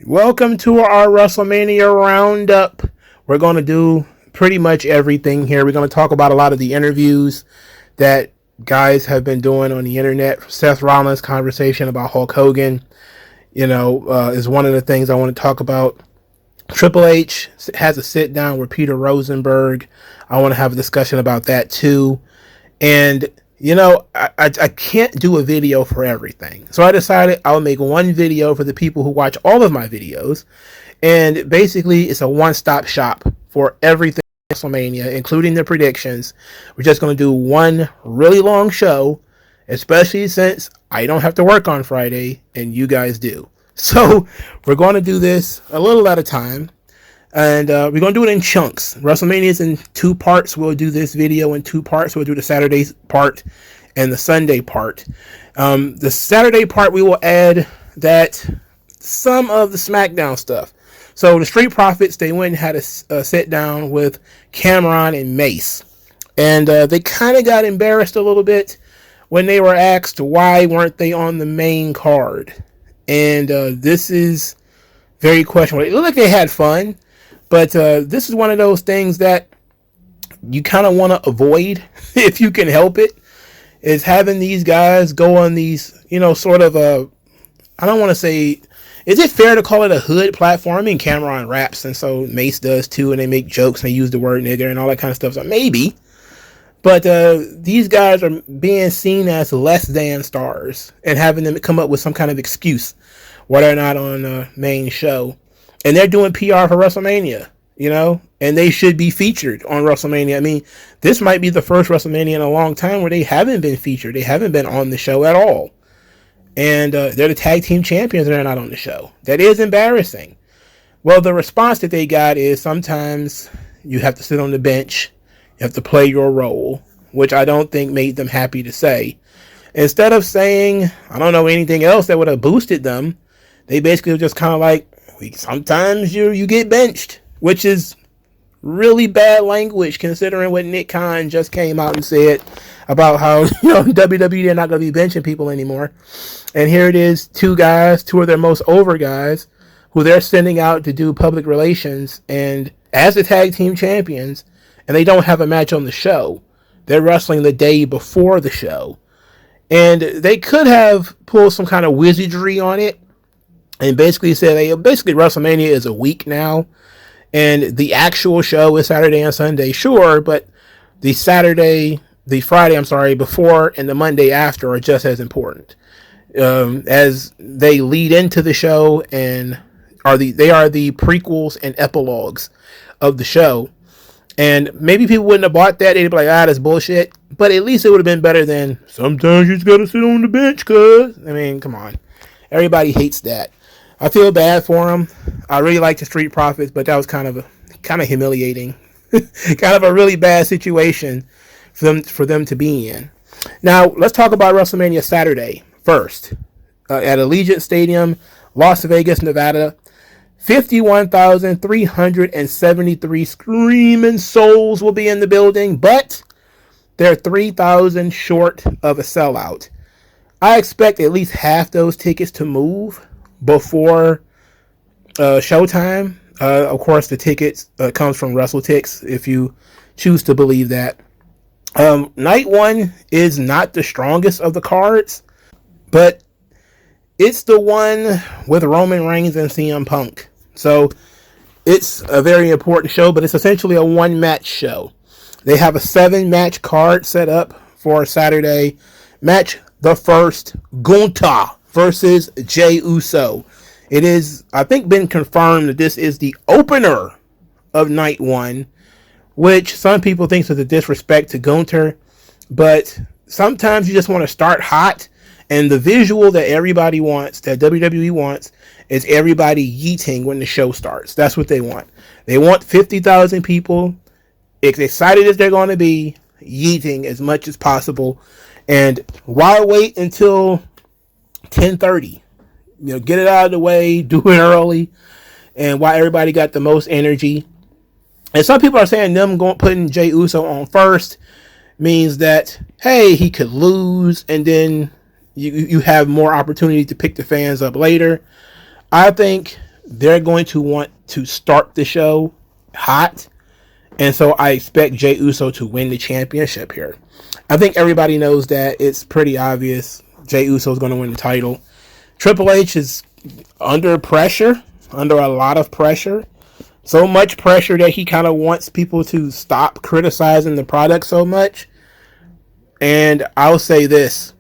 Welcome to our WrestleMania Roundup. We're going to do pretty much everything here. We're going to talk about a lot of the interviews that guys have been doing on the internet. Seth Rollins' conversation about Hulk Hogan, is one of the things I want to talk about. Triple H has a sit down with Peter Rosenberg. I want to have a discussion about that too. And I can't do a video for everything. So I decided I'll make one video for the people who watch all of my videos. And basically, it's a one-stop shop for everything WrestleMania, including the predictions. We're just going to do one really long show, especially since I don't have to work on Friday and you guys do. So we're going to do this a little at a time. And we're going to do it in chunks. WrestleMania is in two parts. We'll do this video in two parts. We'll do the Saturday part and the Sunday part. The Saturday part, we will add that some of the SmackDown stuff. So the Street Profits, they went and had a sit down with Cameron and Mace. And they kind of got embarrassed a little bit when they were asked why weren't they on the main card. And this is very questionable. It looked like they had fun. But this is one of those things that you kind of want to avoid if you can help it, is having these guys go on these, sort of I don't want to say, is it fair to call it a hood platform? I mean, Cameron raps, and so Mace does too, and they make jokes, and they use the word nigger and all that kind of stuff, so maybe. But these guys are being seen as less than stars, and having them come up with some kind of excuse why they're not on the main show. And they're doing PR for WrestleMania, and they should be featured on WrestleMania. I mean, this might be the first WrestleMania in a long time where they haven't been featured. They haven't been on the show at all. And they're the tag team champions and they're not on the show. That is embarrassing. Well, the response that they got is sometimes you have to sit on the bench. You have to play your role, which I don't think made them happy to say. Instead of saying, I don't know, anything else that would have boosted them, they basically were just kind of like, sometimes you get benched, which is really bad language considering what Nick Khan just came out and said about how WWE, they're not going to be benching people anymore. And here it is, two of their most over guys who they're sending out to do public relations and as the tag team champions, and they don't have a match on the show. They're wrestling the day before the show. And they could have pulled some kind of wizardry on it and basically said, WrestleMania is a week now, and the actual show is Saturday and Sunday, sure, but the Friday before and the Monday after are just as important, as they lead into the show and they are the prequels and epilogues of the show. And maybe people wouldn't have bought that. They'd be like, that's bullshit. But at least it would have been better than sometimes you just gotta sit on the bench, cuz. I mean, come on. Everybody hates that. I feel bad for them. I really like the Street Profits, but that was kind of humiliating. Kind of a really bad situation for them to be in. Now, let's talk about WrestleMania Saturday first. At Allegiant Stadium, Las Vegas, Nevada. 51,373 screaming souls will be in the building, but they're 3,000 short of a sellout. I expect at least half those tickets to move before showtime. Of course, the tickets comes from WrestleTix, if you choose to believe that. Night one is not the strongest of the cards, but it's the one with Roman Reigns and CM Punk. So it's a very important show, but it's essentially a one-match show. They have a 7-match card set up for Saturday. Match the first, Gunther versus Jey Uso. It is, I think, been confirmed that this is the opener of night one, which some people think is a disrespect to Gunther, but sometimes you just want to start hot, and the visual that everybody wants, that WWE wants, is everybody yeeting when the show starts. That's what they want. They want 50,000 people, as excited as they're going to be, yeeting as much as possible. And why wait until 10:30? Get it out of the way, do it early, and why everybody got the most energy. And some people are saying them putting Jey Uso on first means that, hey, he could lose, and then you have more opportunity to pick the fans up later. I think they're going to want to start the show hot. And so I expect Jey Uso to win the championship here. I think everybody knows that. It's pretty obvious Jey Uso is going to win the title. Triple H is under pressure, under a lot of pressure. So much pressure that he kind of wants people to stop criticizing the product so much. And I'll say this.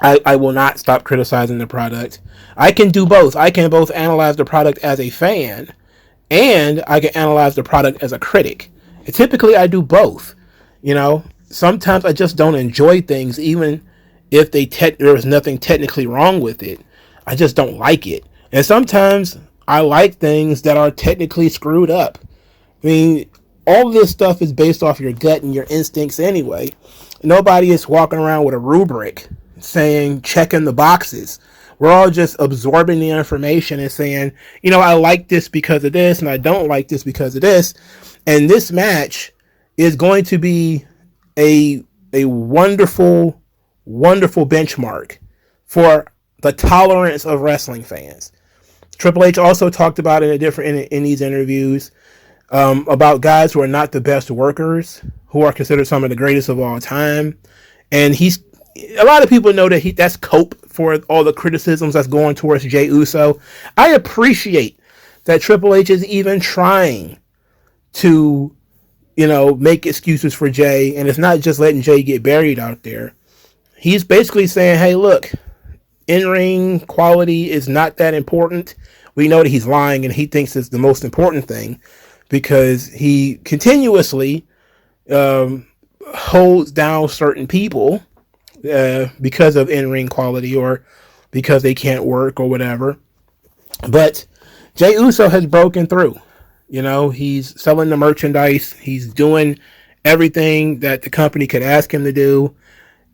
I will not stop criticizing the product. I can do both. I can both analyze the product as a fan and I can analyze the product as a critic. And typically I do both. You know, sometimes I just don't enjoy things even if there was nothing technically wrong with it. I just don't like it. And sometimes I like things that are technically screwed up. I mean, all this stuff is based off your gut and your instincts anyway. Nobody is walking around with a rubric saying checking the boxes. We're all just absorbing the information and saying, you know, I like this because of this and I don't like this because of this. And this match is going to be a wonderful, wonderful benchmark for the tolerance of wrestling fans. Triple H also talked about in these interviews about guys who are not the best workers, who are considered some of the greatest of all time. And a lot of people know that that's cope for all the criticisms that's going towards Jey Uso. I appreciate that Triple H is even trying to, you know, make excuses for Jey, and it's not just letting Jey get buried out there. He's basically saying, hey, look, in-ring quality is not that important. We know that he's lying, and he thinks it's the most important thing because he continuously holds down certain people because of in-ring quality or because they can't work or whatever. But Jey Uso has broken through. You know, he's selling the merchandise. He's doing everything that the company could ask him to do.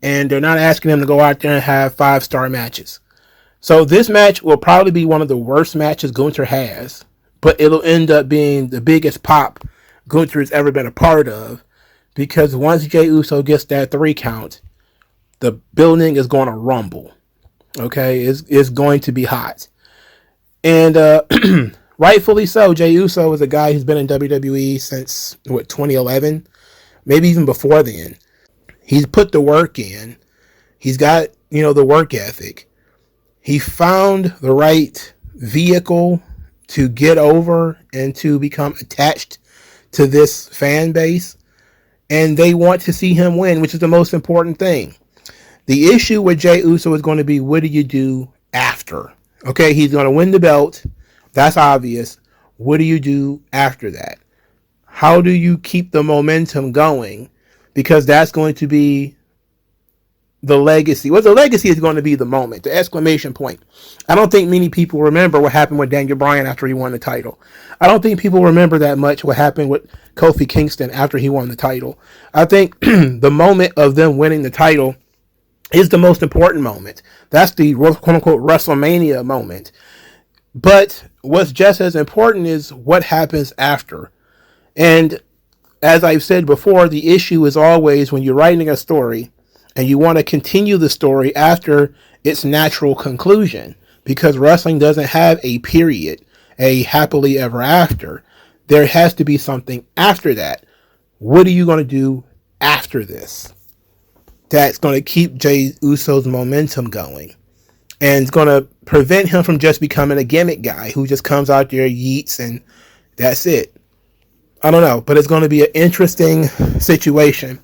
And they're not asking him to go out there and have 5-star matches. So this match will probably be one of the worst matches Gunther has. But it'll end up being the biggest pop Gunther has ever been a part of. Because once Jey Uso gets that 3 count, the building is going to rumble. Okay? It's going to be hot. And rightfully so. Jey Uso is a guy who's been in WWE since, 2011? Maybe even before then. He's put the work in. He's got, the work ethic. He found the right vehicle to get over and to become attached to this fan base. And they want to see him win, which is the most important thing. The issue with Jey Uso is going to be, what do you do after? Okay, he's going to win the belt. That's obvious. What do you do after that? How do you keep the momentum going? Because that's going to be the legacy. Well, the legacy is going to be the moment, the exclamation point. I don't think many people remember what happened with Daniel Bryan after he won the title. I don't think people remember that much what happened with Kofi Kingston after he won the title. I think the moment of them winning the title is the most important moment. That's the quote-unquote WrestleMania moment. But what's just as important is what happens after. And as I've said before, the issue is always when you're writing a story and you want to continue the story after its natural conclusion, because wrestling doesn't have a period, a happily ever after. There has to be something after that. What are you going to do after this that's going to keep Jey Uso's momentum going and it's going to prevent him from just becoming a gimmick guy who just comes out there, yeets, and that's it? I don't know, but it's going to be an interesting situation.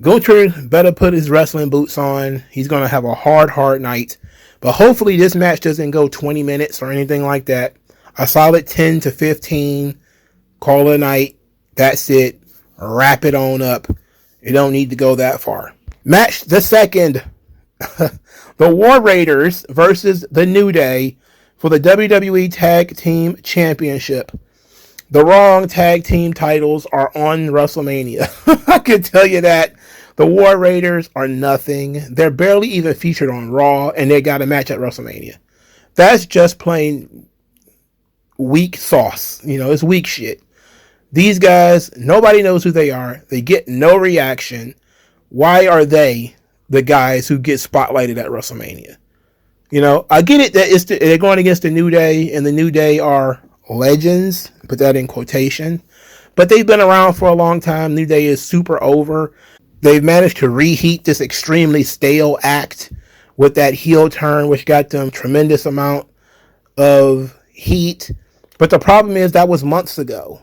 Gunther better put his wrestling boots on. He's going to have a hard night. But hopefully this match doesn't go 20 minutes or anything like that. A solid 10 to 15. Call it a night. That's it. Wrap it on up. You don't need to go that far. Match the second. The War Raiders versus the New Day for the WWE Tag Team Championship. The wrong tag team titles are on WrestleMania. I can tell you that. The War Raiders are nothing. They're barely even featured on Raw, and they got a match at WrestleMania. That's just plain weak sauce. It's weak shit. These guys, nobody knows who they are. They get no reaction. Why are they the guys who get spotlighted at WrestleMania? I get it that they're going against the New Day, and the New Day are legends, put that in quotation, but they've been around for a long time. New Day is super over. They've managed to reheat this extremely stale act with that heel turn, which got them tremendous amount of heat. But the problem is that was months ago.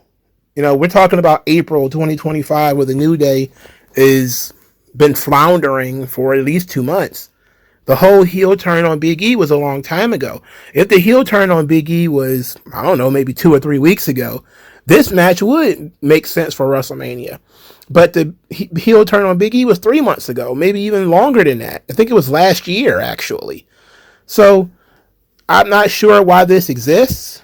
We're talking about April 2025, where the New Day is been floundering for at least 2 months. The whole heel turn on Big E was a long time ago. If the heel turn on Big E was, I don't know, maybe 2 or 3 weeks ago, this match would make sense for WrestleMania. But the heel turn on Big E was 3 months ago, maybe even longer than that. I think it was last year, actually. So I'm not sure why this exists.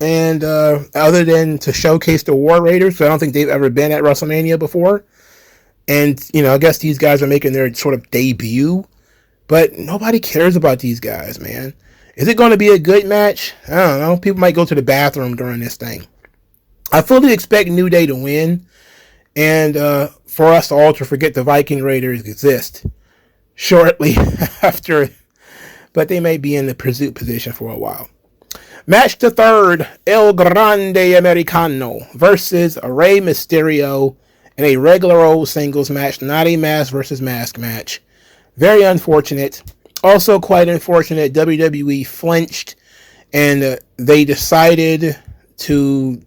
And other than to showcase the War Raiders, so I don't think they've ever been at WrestleMania before. And, I guess these guys are making their sort of debut. But nobody cares about these guys, man. Is it going to be a good match? I don't know. People might go to the bathroom during this thing. I fully expect New Day to win. And for us to all to forget the Viking Raiders exist shortly after. But they may be in the pursuit position for a while. Match the third, El Grande Americano versus Rey Mysterio in a regular old singles match, not a mask versus mask match. Very unfortunate. Also quite unfortunate, WWE flinched and they decided to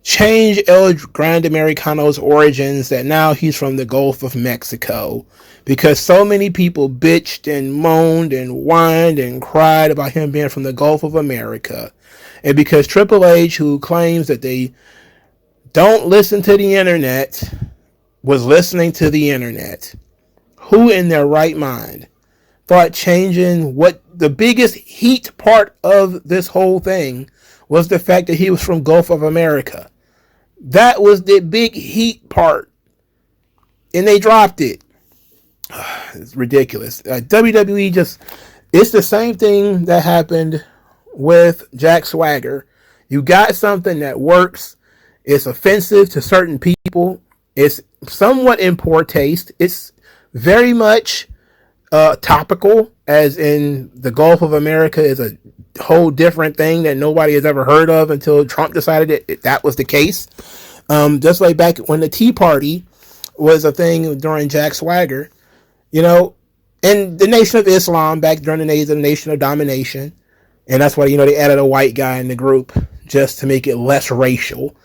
change El Grande Americano's origins, that now he's from the Gulf of Mexico, because so many people bitched and moaned and whined and cried about him being from the Gulf of America. And because Triple H, who claims that they don't listen to the internet, was listening to the internet. Who in their right mind thought changing what the biggest heat part of this whole thing was the fact that he was from Gulf of America? That was the big heat part. And they dropped it. It's ridiculous. WWE it's the same thing that happened with Jack Swagger. You got something that works. It's offensive to certain people. It's somewhat in poor taste. It's very much topical, as in the Gulf of America is a whole different thing that nobody has ever heard of until Trump decided that was the case. Just like back when the Tea Party was a thing during Jack Swagger, and the Nation of Islam back during the days of the Nation of Domination. And that's why, they added a white guy in the group just to make it less racial.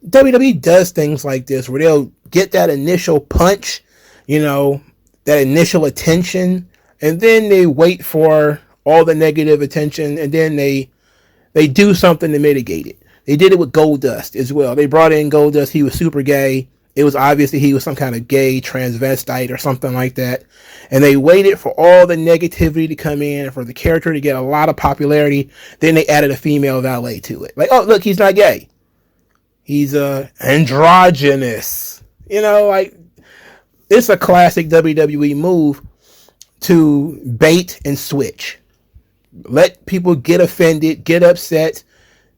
WWE does things like this where they'll get that initial punch, that initial attention, and then they wait for all the negative attention, and then they do something to mitigate it. They did it with Goldust as well. They brought in Goldust. He was super gay. It was obvious that he was some kind of gay transvestite or something like that. And they waited for all the negativity to come in, for the character to get a lot of popularity. Then they added a female valet to it. Like, oh, look, he's not gay. He's androgynous. It's a classic WWE move to bait and switch. Let people get offended, get upset,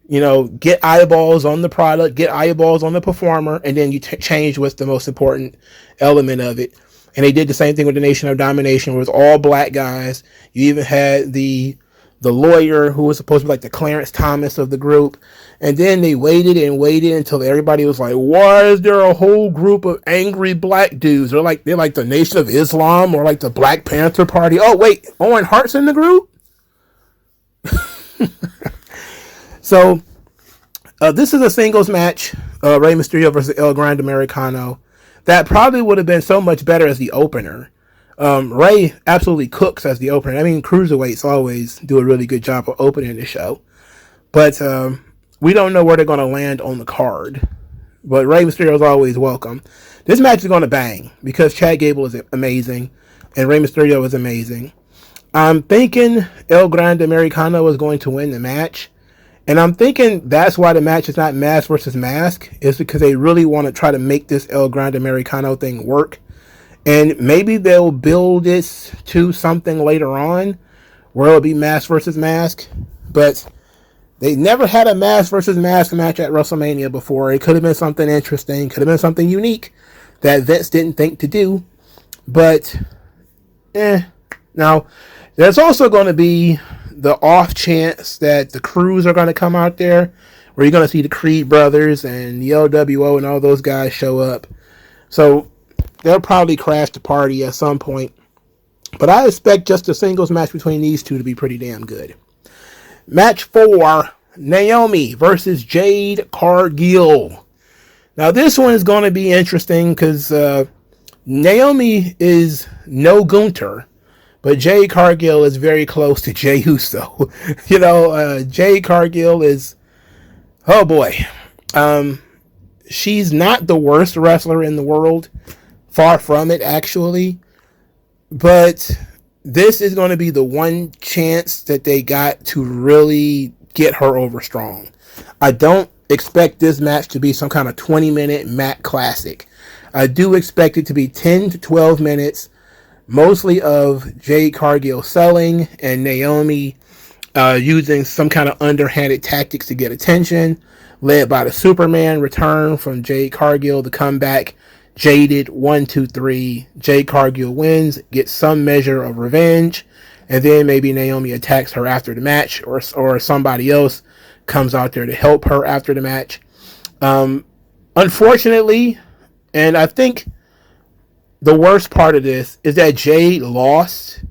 get eyeballs on the product, get eyeballs on the performer, and then you change what's the most important element of it. And they did the same thing with the Nation of Domination, where it was all black guys. You even had the lawyer who was supposed to be like the Clarence Thomas of the group. And then they waited and waited until everybody was like, why is there a whole group of angry black dudes? They're like the Nation of Islam or like the Black Panther Party. Oh, wait, Owen Hart's in the group? So, this is a singles match, Rey Mysterio versus El Grande Americano. That probably would have been so much better as the opener. Rey absolutely cooks as the opener. I mean, cruiserweights always do a really good job of opening the show. But we don't know where they're going to land on the card. But Rey Mysterio is always welcome. This match is going to bang because Chad Gable is amazing and Rey Mysterio is amazing. I'm thinking El Grande Americano is going to win the match. And I'm thinking that's why the match is not mask versus mask, is because they really want to try to make this El Grande Americano thing work. And maybe they'll build this to something later on where it'll be mask versus mask. But they never had a mask versus mask match at WrestleMania before. It could have been something interesting, could have been something unique that Vince didn't think to do. But, now, There's also going to be the off chance that the crews are going to come out there, where you're going to see the Creed brothers and the LWO and all those guys show up. So they'll probably crash the party at some point. But I expect just a singles match between these two to be pretty damn good. Match 4, Naomi versus Jade Cargill. Now this one is going to be interesting because Naomi is no Gunther, but Jade Cargill is very close to Jey Uso. Jade Cargill is, oh boy, she's not the worst wrestler in the world. Far from it, actually. But this is going to be the one chance that they got to really get her over strong. I don't expect this match to be some kind of 20-minute mat classic. I do expect it to be 10 to 12 minutes, mostly of Jade Cargill selling and Naomi using some kind of underhanded tactics to get attention, led by the Superman return from Jade Cargill to come back jaded. 1, 2, 3. Jade Cargill wins, gets some measure of revenge, and then maybe Naomi attacks her after the match, or somebody else comes out there to help her after the match. Unfortunately, and I think the worst part of this is that Jade lost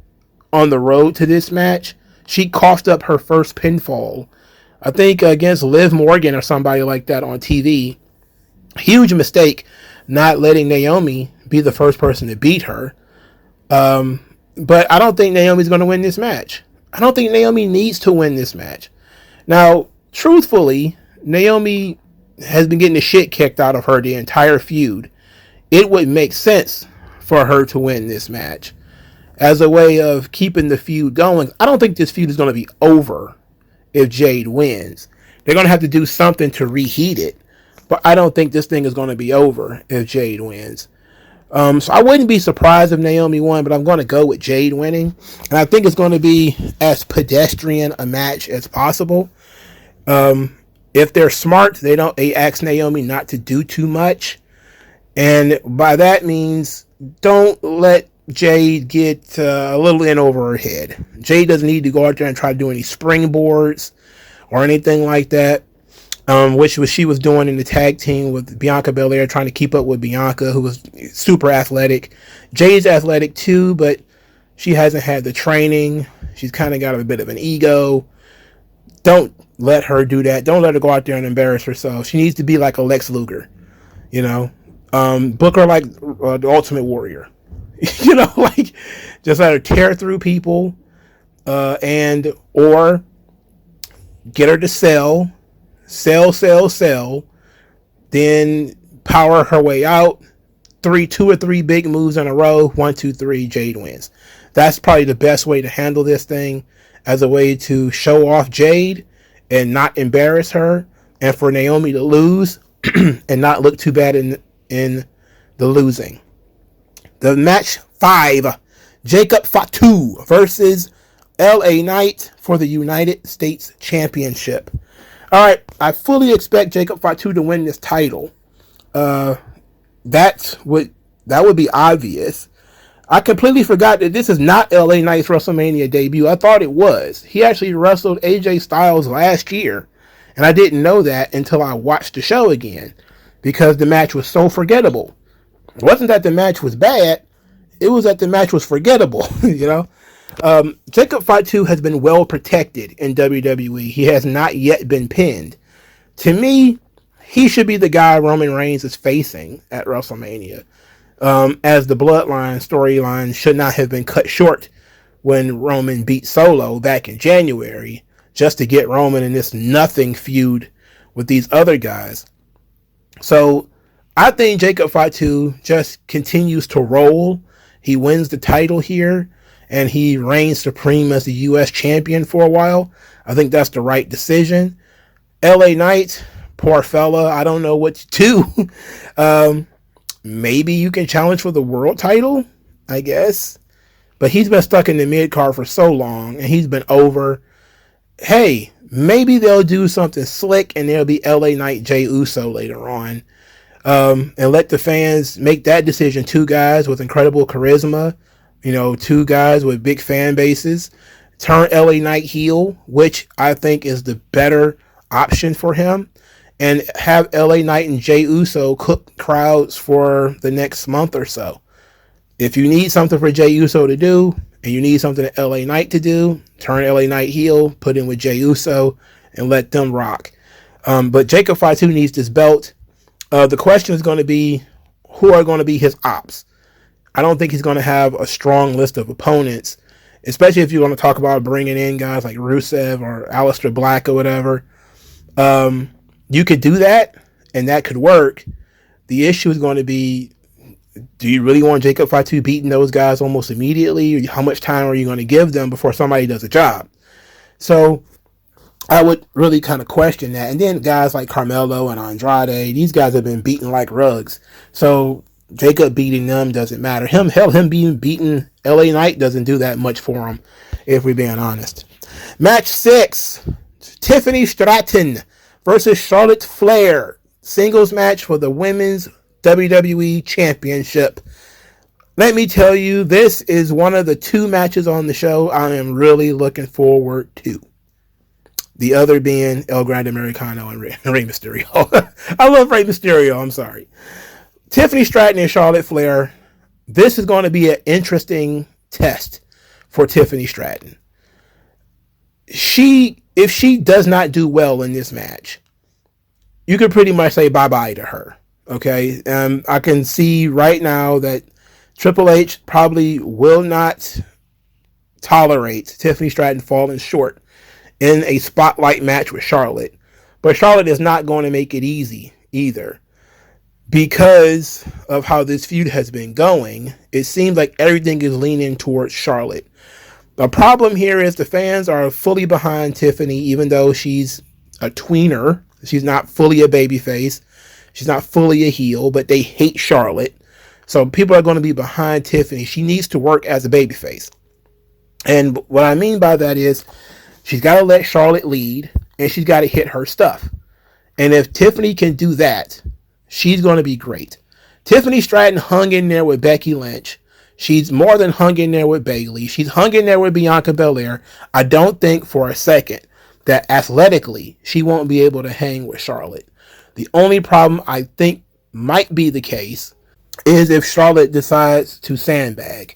on the road to this match. She coughed up her first pinfall, I think against Liv Morgan or somebody like that on TV. Huge mistake not letting Naomi be the first person to beat her. But I don't think Naomi's going to win this match. I don't think Naomi needs to win this match. Now, truthfully, Naomi has been getting the shit kicked out of her the entire feud. It would make sense for her to win this match as a way of keeping the feud going. I don't think this feud is going to be over if Jade wins. They're going to have to do something to reheat it. But I don't think this thing is going to be over if Jade wins. So I wouldn't be surprised if Naomi won, but I'm going to go with Jade winning. And I think it's going to be as pedestrian a match as possible. If they're smart, they ask Naomi not to do too much. And by that means, don't let Jade get a little in over her head. Jade doesn't need to go out there and try to do any springboards or anything like that. Which she was doing in the tag team with Bianca Belair, trying to keep up with Bianca, who was super athletic. Jade's athletic too, but she hasn't had the training. She's kind of got a bit of an ego. Don't let her do that. Don't let her go out there and embarrass herself. She needs to be like a Lex Luger, book her like the Ultimate Warrior, like just let her tear through people, or get her to sell, then power her way out. 2 or 3 big moves in a row. 1, 2, 3, Jade wins. That's probably the best way to handle this thing, as a way to show off Jade and not embarrass her, and for Naomi to lose and not look too bad in the losing. The match 5, Jacob Fatu versus LA Knight for the United States Championship. All right, I fully expect Jacob Fatu to win this title. That would be obvious. I completely forgot that this is not LA Knight's WrestleMania debut. I thought it was. He actually wrestled AJ Styles last year, and I didn't know that until I watched the show again, because the match was so forgettable. It wasn't that the match was bad, it was that the match was forgettable. Jacob Fatu has been well protected in WWE. He has not yet been pinned. To me, he should be the guy Roman Reigns is facing at WrestleMania. As the Bloodline storyline should not have been cut short when Roman beat Solo back in January, just to get Roman in this nothing feud with these other guys. So I think Jacob Fatu just continues to roll. He wins the title here, and he reigns supreme as the U.S. champion for a while. I think that's the right decision. LA Knight, poor fella, I don't know what to do. Maybe you can challenge for the world title, I guess. But he's been stuck in the mid-card for so long, and he's been over. Hey, maybe they'll do something slick, and there'll be LA Knight Jey Uso later on. And let the fans make that decision. 2 guys with incredible charisma Two guys with big fan bases. Turn LA Knight heel, which I think is the better option for him, and have LA Knight and Jey Uso cook crowds for the next month or so. If you need something for Jey Uso to do, and you need something for LA Knight to do, turn LA Knight heel, put in with Jey Uso, and let them rock. But Jacob Fatu needs this belt. The question is going to be, who are going to be his ops? I don't think he's going to have a strong list of opponents, especially if you want to talk about bringing in guys like Rusev or Aleister Black or whatever. You could do that, and that could work. The issue is going to be, do you really want Jacob Fatu beating those guys almost immediately? Or how much time are you going to give them before somebody does a job? So I would really kind of question that. And then guys like Carmelo and Andrade, these guys have been beaten like rugs. So Jacob beating them doesn't matter. Him beating LA Knight doesn't do that much for him, if we're being honest. Match 6, Tiffany Stratton versus Charlotte Flair. Singles match for the Women's WWE Championship. Let me tell you, this is one of the 2 matches on the show I am really looking forward to. The other being El Grande Americano and Rey Mysterio. I love Rey Mysterio, I'm sorry. Tiffany Stratton and Charlotte Flair. This is going to be an interesting test for Tiffany Stratton. If she does not do well in this match, you could pretty much say bye-bye to her. Okay? I can see right now that Triple H probably will not tolerate Tiffany Stratton falling short in a spotlight match with Charlotte. But Charlotte is not going to make it easy either. Because of how this feud has been going, it seems like everything is leaning towards Charlotte. The problem here is the fans are fully behind Tiffany, even though she's a tweener. She's not fully a babyface. She's not fully a heel, but they hate Charlotte. So people are going to be behind Tiffany. She needs to work as a babyface. And what I mean by that is she's got to let Charlotte lead, and she's got to hit her stuff. And if Tiffany can do that, she's going to be great. Tiffany Stratton hung in there with Becky Lynch. She's more than hung in there with Bayley. She's hung in there with Bianca Belair. I don't think for a second that athletically she won't be able to hang with Charlotte. The only problem I think might be the case is if Charlotte decides to sandbag.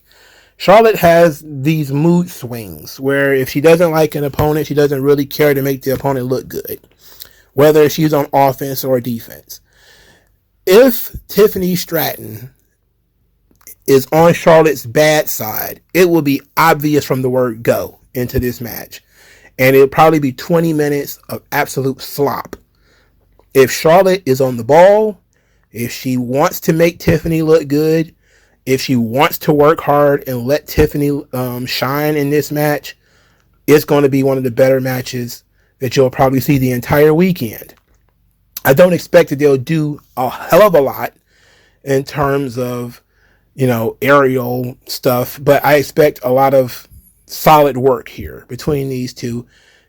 Charlotte has these mood swings where if she doesn't like an opponent, she doesn't really care to make the opponent look good, whether she's on offense or defense. If Tiffany Stratton is on Charlotte's bad side, it will be obvious from the word go into this match. And it'll probably be 20 minutes of absolute slop. If Charlotte is on the ball, if she wants to make Tiffany look good, if she wants to work hard and let Tiffany shine in this match, it's going to be one of the better matches that you'll probably see the entire weekend. I don't expect that they'll do a hell of a lot in terms of, aerial stuff, but I expect a lot of solid work here between these two.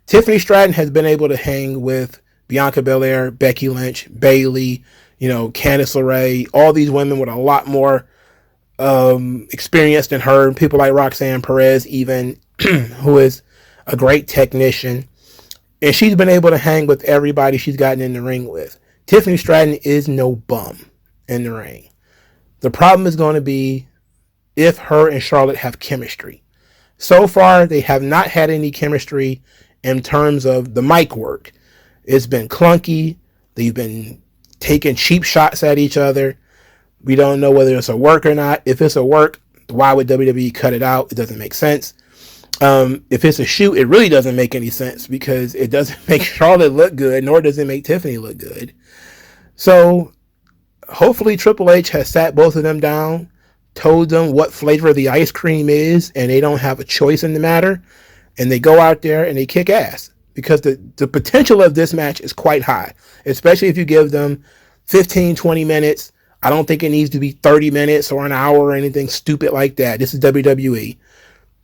Tiffany Stratton has been able to hang with Bianca Belair, Becky Lynch, Bayley, Candice LeRae, all these women with a lot more experience than her. People like Roxanne Perez, even, who is a great technician. And she's been able to hang with everybody she's gotten in the ring with. Tiffany Stratton is no bum in the ring. The problem is going to be if her and Charlotte have chemistry. So far, they have not had any chemistry in terms of the mic work. It's been clunky. They've been taking cheap shots at each other. We don't know whether it's a work or not. If it's a work, why would WWE cut it out? It doesn't make sense. If it's a shoot, it really doesn't make any sense because it doesn't make Charlotte look good, nor does it make Tiffany look good. So hopefully Triple H has sat both of them down, told them what flavor the ice cream is, and they don't have a choice in the matter, and they go out there and they kick ass because the potential of this match is quite high, especially if you give them 15, 20 minutes. I don't think it needs to be 30 minutes or an hour or anything stupid like that. This is WWE.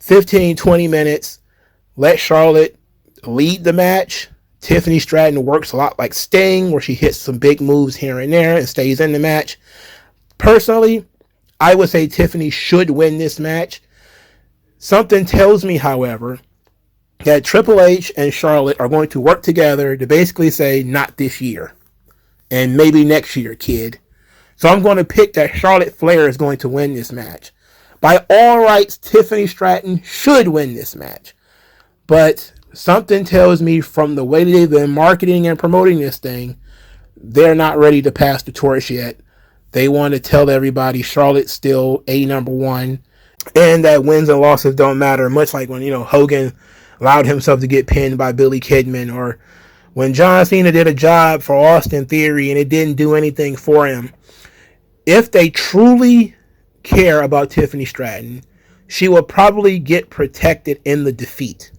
15, 20 minutes. Let Charlotte lead the match. Tiffany Stratton works a lot like Sting, where she hits some big moves here and there and stays in the match. Personally, I would say Tiffany should win this match. Something tells me, however, that Triple H and Charlotte are going to work together to basically say, not this year. And maybe next year, kid. So I'm going to pick that Charlotte Flair is going to win this match. By all rights, Tiffany Stratton should win this match. But something tells me from the way they've been marketing and promoting this thing, they're not ready to pass the torch yet. They want to tell everybody Charlotte's still a number one, and that wins and losses don't matter. Much like when, Hogan allowed himself to get pinned by Billy Kidman, or when John Cena did a job for Austin Theory and it didn't do anything for him. If they truly care about Tiffany Stratton, she will probably get protected in the defeat.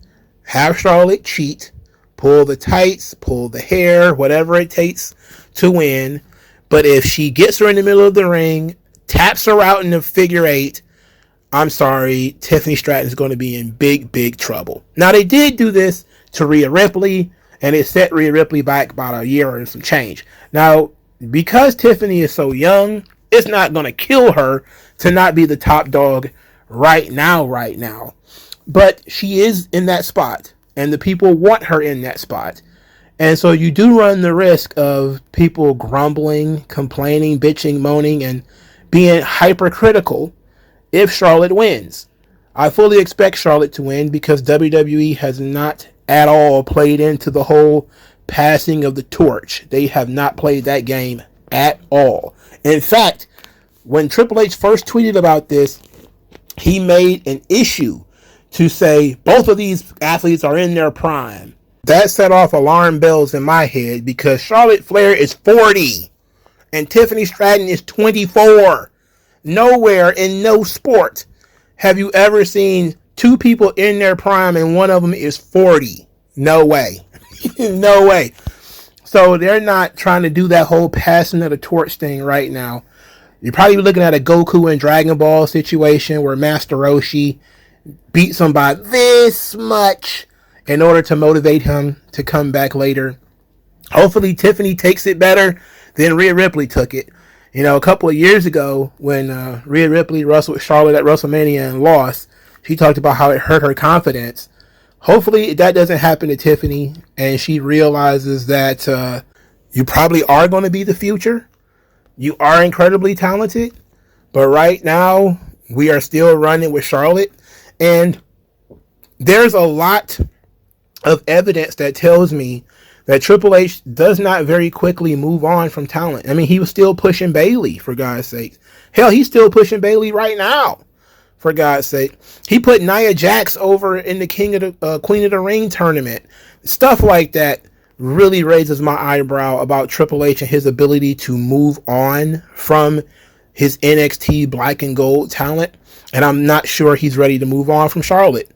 Have Charlotte cheat, pull the tights, pull the hair, whatever it takes to win. But if she gets her in the middle of the ring, taps her out in the figure eight, I'm sorry, Tiffany Stratton is going to be in big, big trouble. Now, they did do this to Rhea Ripley, and it set Rhea Ripley back about a year or some change. Now, because Tiffany is so young, it's not going to kill her to not be the top dog right now. But she is in that spot, and the people want her in that spot. And so you do run the risk of people grumbling, complaining, bitching, moaning, and being hypercritical if Charlotte wins. I fully expect Charlotte to win because WWE has not at all played into the whole passing of the torch. They have not played that game at all. In fact, when Triple H first tweeted about this, he made an issue to say both of these athletes are in their prime. That set off alarm bells in my head because Charlotte Flair is 40 and Tiffany Stratton is 24. Nowhere in no sport have you ever seen two people in their prime and one of them is 40. No way. No way. So they're not trying to do that whole passing of the torch thing right now. You're probably looking at a Goku and Dragon Ball situation where Master Roshi beats him by this much in order to motivate him to come back later. Hopefully Tiffany takes it better than Rhea Ripley took it. A couple of years ago when Rhea Ripley wrestled Charlotte at WrestleMania and lost, she talked about how it hurt her confidence. Hopefully that doesn't happen to Tiffany and she realizes that you probably are going to be the future. You are incredibly talented, but right now we are still running with Charlotte. And there's a lot of evidence that tells me that Triple H does not very quickly move on from talent. I mean, he was still pushing Bayley, for God's sake. Hell, he's still pushing Bayley right now, for God's sake. He put Nia Jax over in the Queen of the Ring tournament. Stuff like that really raises my eyebrow about Triple H and his ability to move on from his NXT black and gold talent. And I'm not sure he's ready to move on from Charlotte.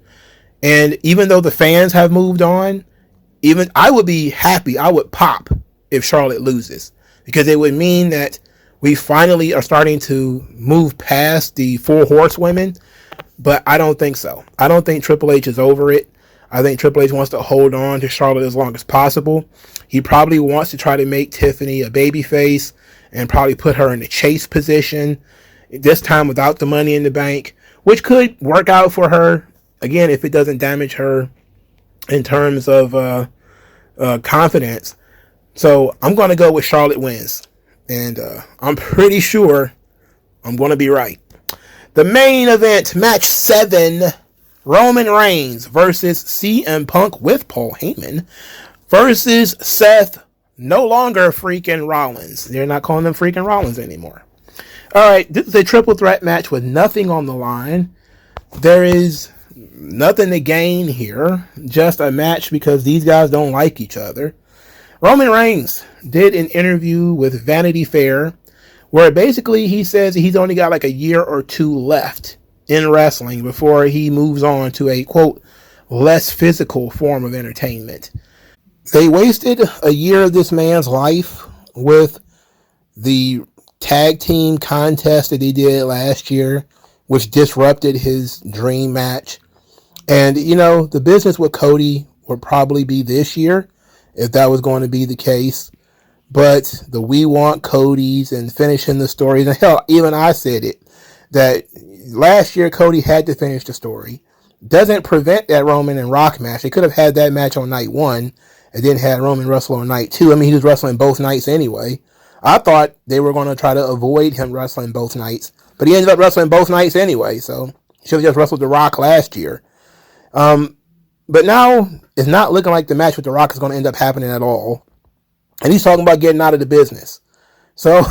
And even though the fans have moved on, even I would be happy, I would pop if Charlotte loses. Because it would mean that we finally are starting to move past the four horsewomen. But I don't think so. I don't think Triple H is over it. I think Triple H wants to hold on to Charlotte as long as possible. He probably wants to try to make Tiffany a babyface and probably put her in the chase position, this time without the Money in the Bank, which could work out for her, again, if it doesn't damage her in terms of confidence. So I'm going to go with Charlotte wins. And I'm pretty sure I'm going to be right. The main event, match 7, Roman Reigns versus CM Punk with Paul Heyman versus Seth, no longer freaking Rollins. They're not calling them freaking Rollins anymore. All right, this is a triple threat match with nothing on the line. There is nothing to gain here, just a match because these guys don't like each other. Roman Reigns did an interview with Vanity Fair where basically he says he's only got like a year or two left in wrestling before he moves on to a, quote, less physical form of entertainment. They wasted a year of this man's life with the tag team contest that he did last year, which disrupted his dream match. And, the business with Cody would probably be this year if that was going to be the case. But the We Want Cody's and finishing the stories, and hell, even I said it, that last year Cody had to finish the story. doesn't prevent that Roman and Rock match. They could have had that match on night 1 and then had Roman wrestle on night 2. I mean, he was wrestling both nights anyway. I thought they were going to try to avoid him wrestling both nights, but he ended up wrestling both nights anyway, so he should have just wrestled The Rock last year. But now it's not looking like the match with The Rock is going to end up happening at all. And he's talking about getting out of the business. So,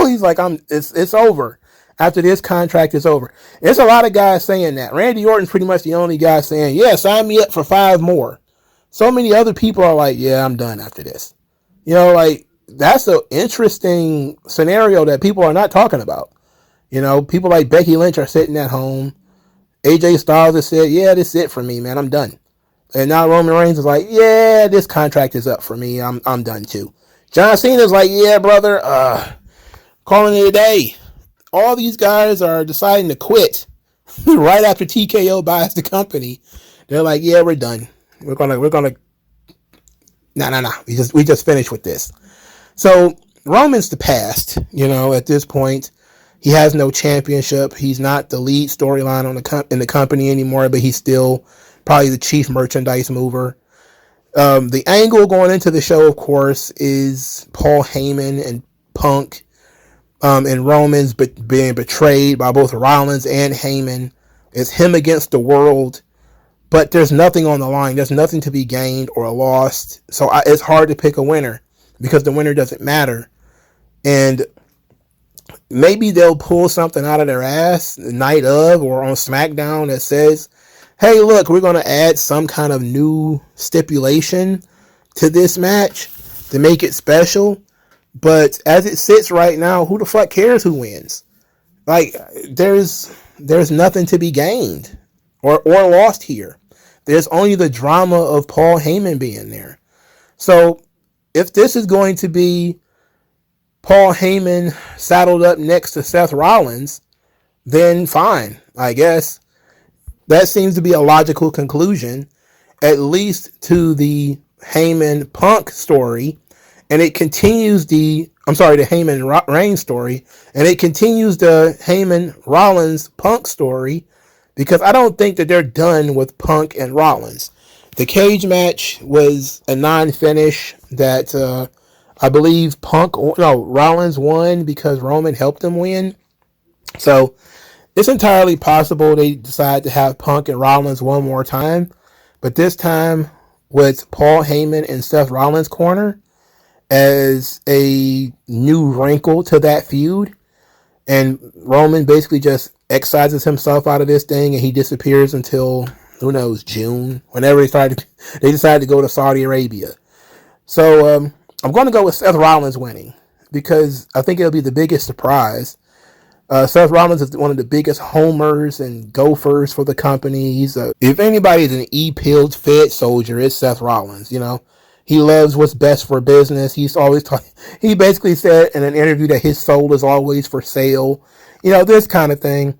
he's like, it's over. After this contract is over. There's a lot of guys saying that. Randy Orton's pretty much the only guy saying, yeah, sign me up for 5 more. So many other people are like, yeah, I'm done after this. That's an interesting scenario that people are not talking about. People like Becky Lynch are sitting at home. AJ Styles has said, yeah, this is it for me, man. I'm done. And now Roman Reigns is like, yeah, this contract is up for me. I'm done too. John Cena's like, yeah, brother, calling it a day. All these guys are deciding to quit right after TKO buys the company. They're like, yeah, we're done. We're gonna no. We just finished with this. So Roman's the past, at this point. He has no championship. He's not the lead storyline in the company anymore, but he's still probably the chief merchandise mover. The angle going into the show, of course, is Paul Heyman and Punk and Roman's being betrayed by both Rollins and Heyman. It's him against the world, but there's nothing on the line. There's nothing to be gained or lost. So it's hard to pick a winner because the winner doesn't matter. And maybe they'll pull something out of their ass the night of or on SmackDown that says, hey, look, we're going to add some kind of new stipulation to this match to make it special. But as it sits right now, who the fuck cares who wins? Like, there's nothing to be gained or lost here. There's only the drama of Paul Heyman being there. So if this is going to be Paul Heyman saddled up next to Seth Rollins, then fine, I guess. That seems to be a logical conclusion, at least to the Heyman Punk story. And it continues the Heyman Reigns story, and it continues the Heyman Rollins Punk story, because I don't think that they're done with Punk and Rollins. The cage match was a non-finish that I believe Rollins won because Roman helped him win. So it's entirely possible they decide to have Punk and Rollins one more time, but this time with Paul Heyman and Seth Rollins' corner as a new wrinkle to that feud. And Roman basically just excises himself out of this thing and he disappears until, who knows, June, whenever they decide to go to Saudi Arabia. So I'm going to go with Seth Rollins winning because I think it'll be the biggest surprise. Seth Rollins is one of the biggest homers and gophers for the company. If anybody's an E-pilled fed soldier, it's Seth Rollins. He loves what's best for business. He basically said in an interview that his soul is always for sale. This kind of thing.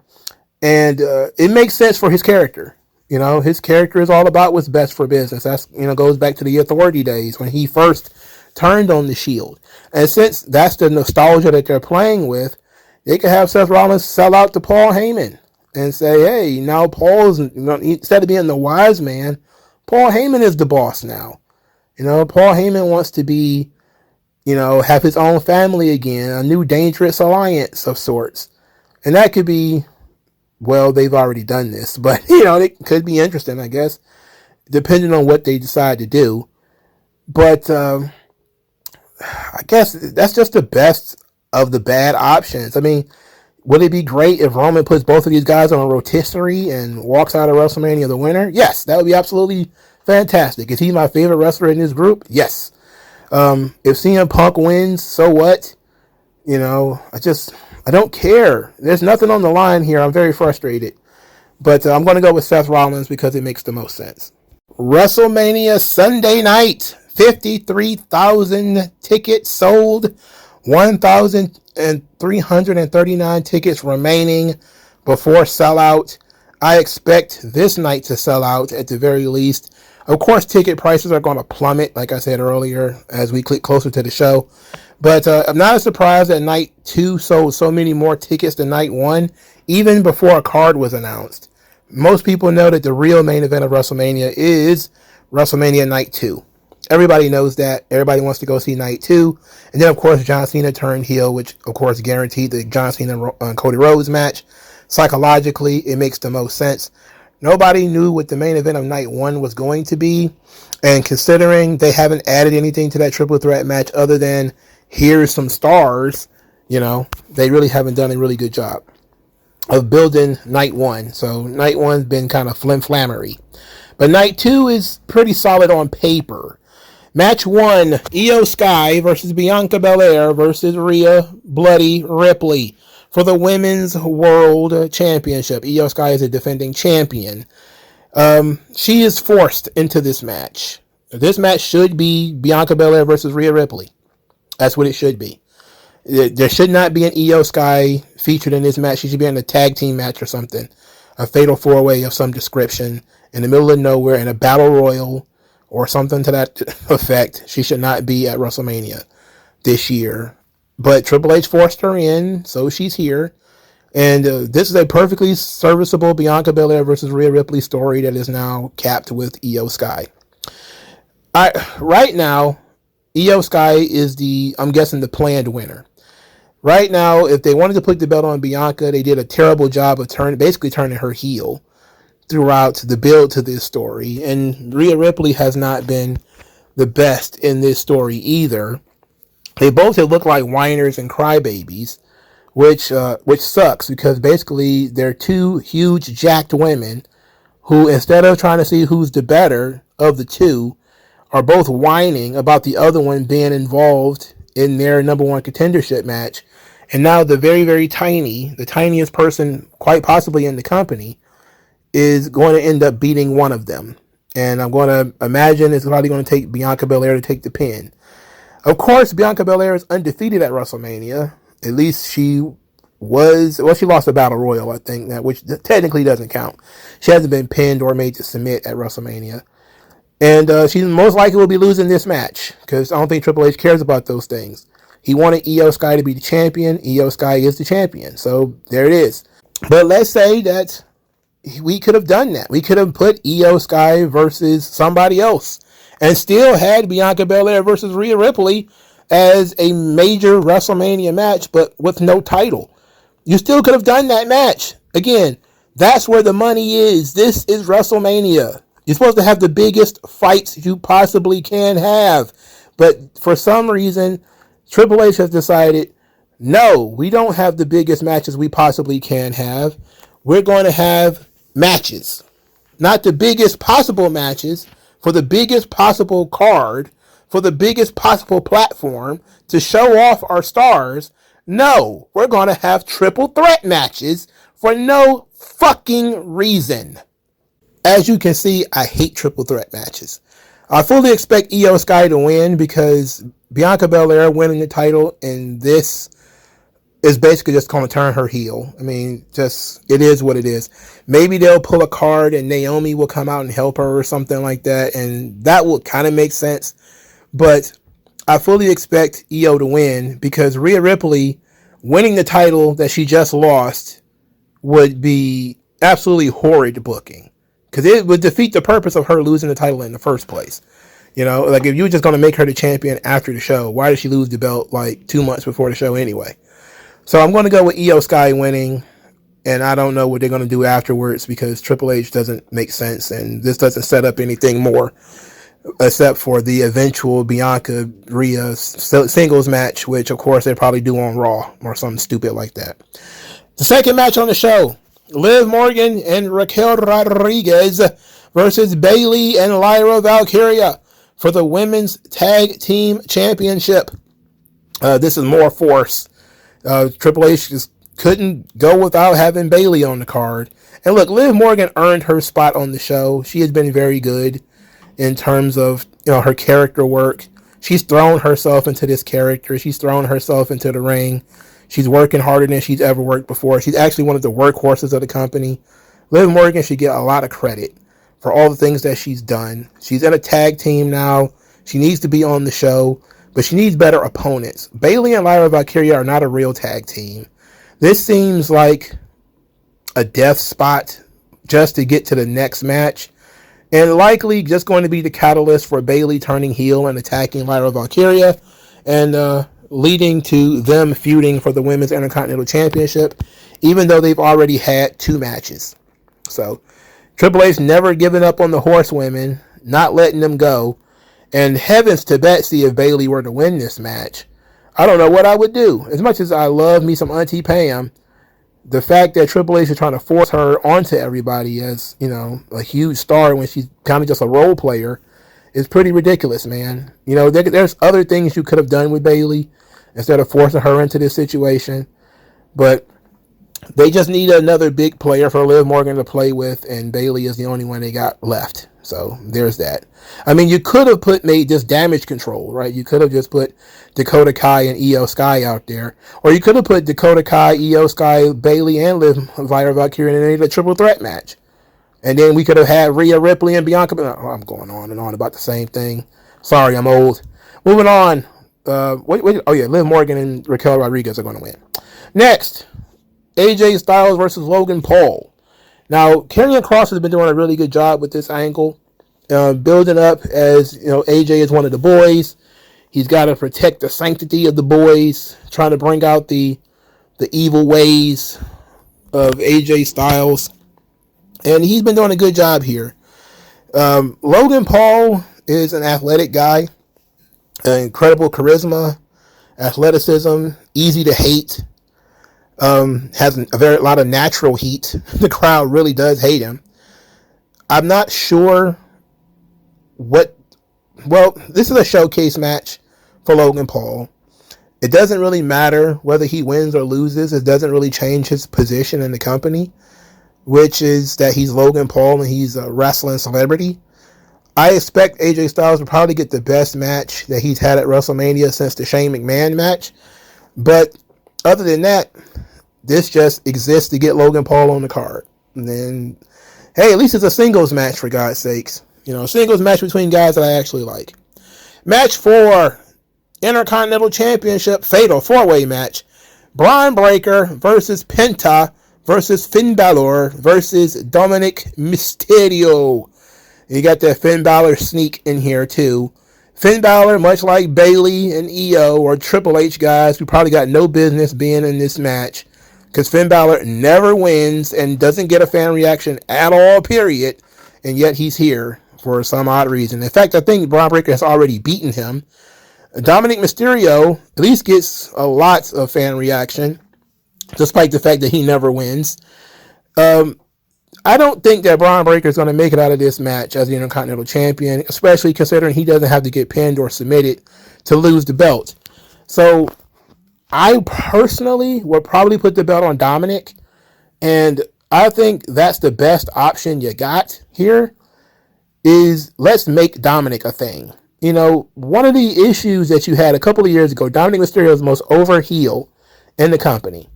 And it makes sense for his character. His character is all about what's best for business. That's, goes back to the Authority days when he first turned on the Shield. And since that's the nostalgia that they're playing with, they could have Seth Rollins sell out to Paul Heyman and say, hey, now Paul's, instead of being the wise man, Paul Heyman is the boss now. Paul Heyman wants to be, have his own family again, a new dangerous alliance of sorts. And that could be, well, they've already done this, but, it could be interesting, I guess, depending on what they decide to do. But I guess that's just the best of the bad options. I mean, would it be great if Roman puts both of these guys on a rotisserie and walks out of WrestleMania the winner? Yes, that would be absolutely fantastic. Is he my favorite wrestler in this group? Yes. If CM Punk wins, so what? I don't care. There's nothing on the line here. I'm very frustrated. But I'm going to go with Seth Rollins because it makes the most sense. WrestleMania Sunday night. 53,000 tickets sold. 1,339 tickets remaining before sellout. I expect this night to sell out at the very least. Of course, ticket prices are going to plummet, like I said earlier, as we click closer to the show. But I'm not surprised that night 2 sold so many more tickets than night 1, even before a card was announced. Most people know that the real main event of WrestleMania is WrestleMania Night 2. Everybody knows that. Everybody wants to go see Night 2. And then, of course, John Cena turned heel, which, of course, guaranteed the John Cena and Cody Rhodes match. Psychologically, it makes the most sense. Nobody knew what the main event of Night 1 was going to be. And considering they haven't added anything to that triple threat match other than here's some stars, they really haven't done a really good job of building Night 1. So Night 1's been kind of flim-flammery. But Night 2 is pretty solid on paper. Match 1, Io Sky versus Bianca Belair versus Rhea Bloody Ripley for the Women's World Championship. Io Sky is a defending champion. She is forced into this match. This match should be Bianca Belair versus Rhea Ripley. That's what it should be. There should not be an Io Sky featured in this match. She should be in a tag team match or something. A fatal four-way of some description in the middle of nowhere in a battle royal or something to that effect. She should not be at WrestleMania this year. But Triple H forced her in, so she's here. And this is a perfectly serviceable Bianca Belair versus Rhea Ripley story that is now capped with Io Sky. Right now, Io Sky is I'm guessing, the planned winner. Right now, if they wanted to put the belt on Bianca, they did a terrible job of basically turning her heel throughout the build to this story. And Rhea Ripley has not been the best in this story either. They both have looked like whiners and crybabies, which sucks because basically they're two huge jacked women who, instead of trying to see who's the better of the two, are both whining about the other one being involved in their number one contendership match. And now the very, very the tiniest person quite possibly in the company is going to end up beating one of them. And I'm going to imagine it's probably going to take Bianca Belair to take the pin. Of course, Bianca Belair is undefeated at WrestleMania. At least she was. Well, she lost a Battle Royal, I think, which technically doesn't count. She hasn't been pinned or made to submit at WrestleMania. And she most likely will be losing this match because I don't think Triple H cares about those things. He wanted Io Sky to be the champion. Io Sky is the champion. So there it is. But let's say that we could have done that. We could have put Io Sky versus somebody else and still had Bianca Belair versus Rhea Ripley as a major WrestleMania match, but with no title. You still could have done that match. Again, that's where the money is. This is WrestleMania. You're supposed to have the biggest fights you possibly can have. But for some reason, Triple H has decided, no, we don't have the biggest matches we possibly can have. We're going to have matches. Not the biggest possible matches for the biggest possible card, for the biggest possible platform to show off our stars. No, we're going to have triple threat matches for no fucking reason. As you can see, I hate triple threat matches. I fully expect Io Sky to win because Bianca Belair winning the title and this is basically just going to turn her heel. I mean, it is what it is. Maybe they'll pull a card and Naomi will come out and help her or something like that, and that will kind of make sense. But I fully expect Io to win because Rhea Ripley winning the title that she just lost would be absolutely horrid booking. Because it would defeat the purpose of her losing the title in the first place. Like if you were just going to make her the champion after the show, why did she lose the belt like 2 months before the show anyway? So I'm going to go with Io Sky winning, and I don't know what they're going to do afterwards because Triple H doesn't make sense, and this doesn't set up anything more except for the eventual Bianca-Rhea singles match, which of course they probably do on Raw or something stupid like that. The second match on the show, Liv Morgan and Raquel Rodriguez versus Bayley and Lyra Valkyria for the Women's Tag Team Championship. This is more force. Triple H just couldn't go without having Bayley on the card. And look, Liv Morgan earned her spot on the show. She has been very good in terms of her character work. She's thrown herself into this character. She's thrown herself into the ring. She's working harder than she's ever worked before. She's actually one of the workhorses of the company. Liv Morgan should get a lot of credit for all the things that she's done. She's in a tag team now. She needs to be on the show, but she needs better opponents. Bayley and Lyra Valkyria are not a real tag team. This seems like a death spot just to get to the next match, and likely just going to be the catalyst for Bayley turning heel and attacking Lyra Valkyria, and leading to them feuding for the Women's Intercontinental Championship, even though they've already had 2 matches. So Triple H never giving up on the horsewomen, not letting them go. And heavens to Betsy, if Bayley were to win this match, I don't know what I would do. As much as I love me some Auntie Pam, the fact that Triple H is trying to force her onto everybody as, a huge star when she's kind of just a role player is pretty ridiculous, man. There's other things you could have done with Bayley instead of forcing her into this situation. But they just need another big player for Liv Morgan to play with, and Bayley is the only one they got left. So there's that. I mean, you could have made just Damage Control, right? You could have just put Dakota Kai and Io Sky out there. Or you could have put Dakota Kai, Io Sky, Bayley, and Liv Valkyria in a triple threat match. And then we could have had Rhea Ripley and Bianca. Oh, I'm going on and on about the same thing. Sorry, I'm old. Moving on. Liv Morgan and Raquel Rodriguez are going to win. Next, AJ Styles versus Logan Paul. Now, Karrion Kross has been doing a really good job with this angle, building up as, AJ is one of the boys. He's got to protect the sanctity of the boys, trying to bring out the evil ways of AJ Styles. And he's been doing a good job here. Logan Paul is an athletic guy, incredible charisma, athleticism, easy to hate. Has a lot of natural heat. The crowd really does hate him. I'm not sure this is a showcase match for Logan Paul. It doesn't really matter whether he wins or loses. It doesn't really change his position in the company, which is that he's Logan Paul and he's a wrestling celebrity. I expect AJ Styles to probably get the best match that he's had at WrestleMania since the Shane McMahon match. But other than that, this just exists to get Logan Paul on the card. And then, hey, at least it's a singles match, for God's sakes. A singles match between guys that I actually like. Match 4, Intercontinental Championship Fatal 4-Way match. Braun Breaker versus Penta versus Finn Balor versus Dominic Mysterio. You got that Finn Balor sneak in here, too. Finn Balor, much like Bayley and Io or Triple H guys, who probably got no business being in this match, because Finn Balor never wins and doesn't get a fan reaction at all, period, and yet he's here for some odd reason. In fact, I think Braun Breaker has already beaten him. Dominic Mysterio at least gets a lot of fan reaction, despite the fact that he never wins. I don't think that Braun Breaker is going to make it out of this match as the Intercontinental Champion, especially considering he doesn't have to get pinned or submitted to lose the belt. So I personally would probably put the belt on Dominic, and I think that's the best option you got here is let's make Dominic a thing. One of the issues that you had a couple of years ago, Dominic Mysterio is the most over heel in the company.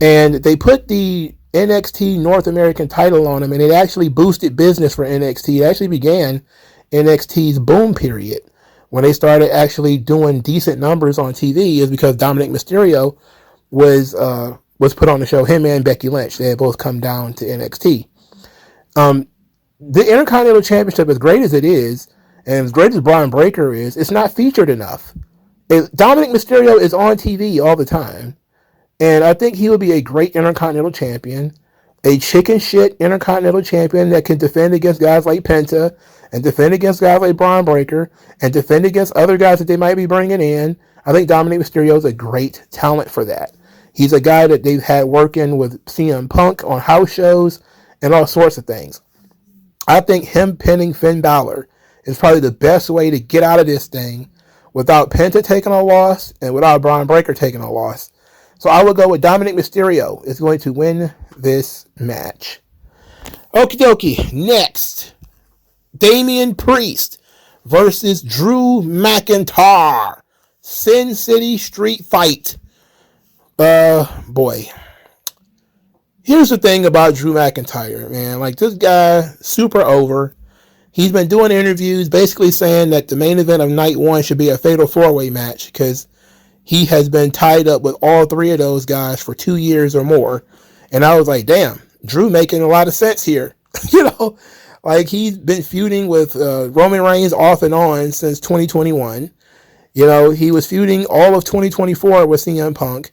And they put the NXT North American title on him, and it actually boosted business for NXT. It actually began NXT's boom period when they started actually doing decent numbers on TV, is because Dominic Mysterio was put on the show. Him and Becky Lynch, they had both come down to NXT. The Intercontinental Championship, as great as it is, and as great as Braun Breaker is, it's not featured enough. Dominic Mysterio is on TV all the time. And I think he would be a great Intercontinental Champion, a chicken shit Intercontinental Champion that can defend against guys like Penta, and defend against guys like Braun Breaker, and defend against other guys that they might be bringing in. I think Dominic Mysterio is a great talent for that. He's a guy that they've had working with CM Punk on house shows and all sorts of things. I think him pinning Finn Balor is probably the best way to get out of this thing without Penta taking a loss and without Braun Breaker taking a loss. So I would go with Dominic Mysterio is going to win this match. Okie dokie. Next, Damian Priest versus Drew McIntyre. Sin City Street Fight. Boy. Here's the thing about Drew McIntyre, man. Like, this guy, super over. He's been doing interviews basically saying that the main event of night 1 should be a fatal 4-way match because he has been tied up with all 3 of those guys for 2 years or more. And I was like, damn, Drew making a lot of sense here. You know, like he's been feuding with Roman Reigns off and on since 2021. You know, he was feuding all of 2024 with CM Punk,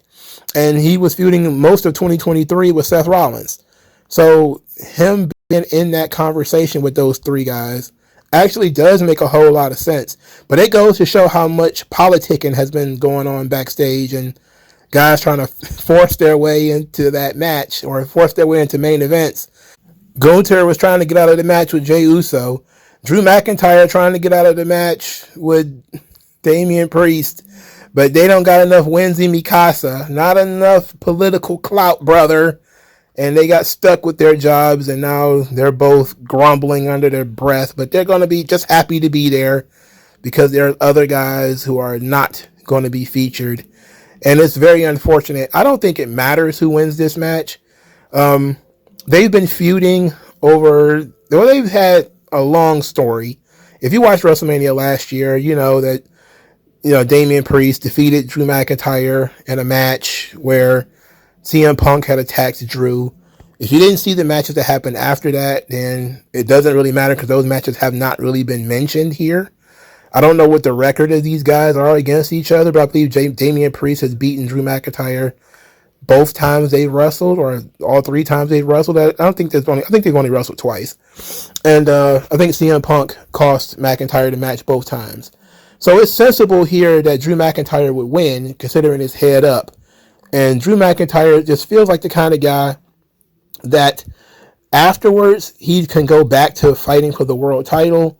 and he was feuding most of 2023 with Seth Rollins. So him being in that conversation with those three guys actually does make a whole lot of sense. But it goes to show how much politicking has been going on backstage and guys trying to force their way into that match or force their way into main events. Gunther was trying to get out of the match with Jey Uso. Drew McIntyre trying to get out of the match with Damian Priest. But they don't got enough Wednesday Mikasa. Not enough political clout, brother. And they got stuck with their jobs, and now they're both grumbling under their breath. But they're going to be just happy to be there because there are other guys who are not going to be featured. And it's very unfortunate. I don't think it matters who wins this match. They've been feuding over... Well, they've had a long story. If you watched WrestleMania last year, you know that Damian Priest defeated Drew McIntyre in a match where CM Punk had attacked Drew. If you didn't see the matches that happened after that, then it doesn't really matter because those matches have not really been mentioned here. I don't know what the record of these guys are against each other, but I believe Damian Priest has beaten Drew McIntyre both times they've wrestled, or all three times they've wrestled. I think they've only wrestled twice. And I think CM Punk cost McIntyre the match both times. So it's sensible here that Drew McIntyre would win, considering his head up. And Drew McIntyre just feels like the kind of guy that afterwards he can go back to fighting for the world title,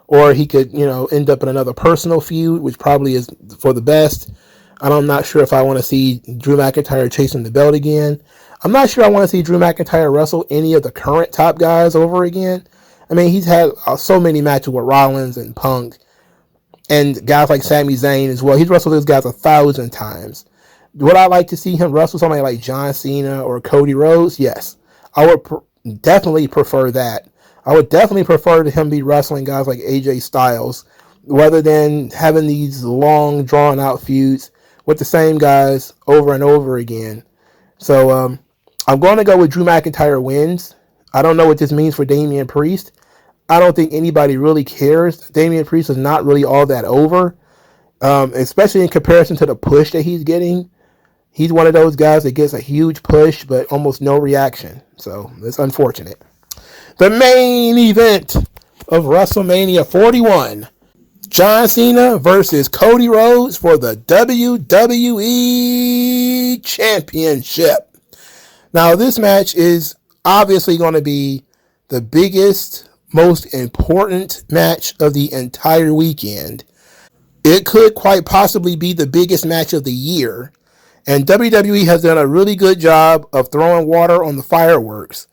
or he could, end up in another personal feud, which probably is for the best. I'm not sure if I want to see Drew McIntyre chasing the belt again. I'm not sure I want to see Drew McIntyre wrestle any of the current top guys over again. I mean, he's had so many matches with Rollins and Punk and guys like Sami Zayn as well. He's wrestled those guys 1,000 times. Would I like to see him wrestle somebody like John Cena or Cody Rhodes? Yes. I would definitely prefer that. I would definitely prefer to him be wrestling guys like AJ Styles rather than having these long, drawn-out feuds with the same guys over and over again. So I'm going to go with Drew McIntyre wins. I don't know what this means for Damian Priest. I don't think anybody really cares. Damian Priest is not really all that over, especially in comparison to the push that he's getting. He's one of those guys that gets a huge push, but almost no reaction. So it's unfortunate. The main event of WrestleMania 41. John Cena versus Cody Rhodes for the WWE Championship. Now, this match is obviously going to be the biggest, most important match of the entire weekend. It could quite possibly be the biggest match of the year. And WWE has done a really good job of throwing water on the fireworks.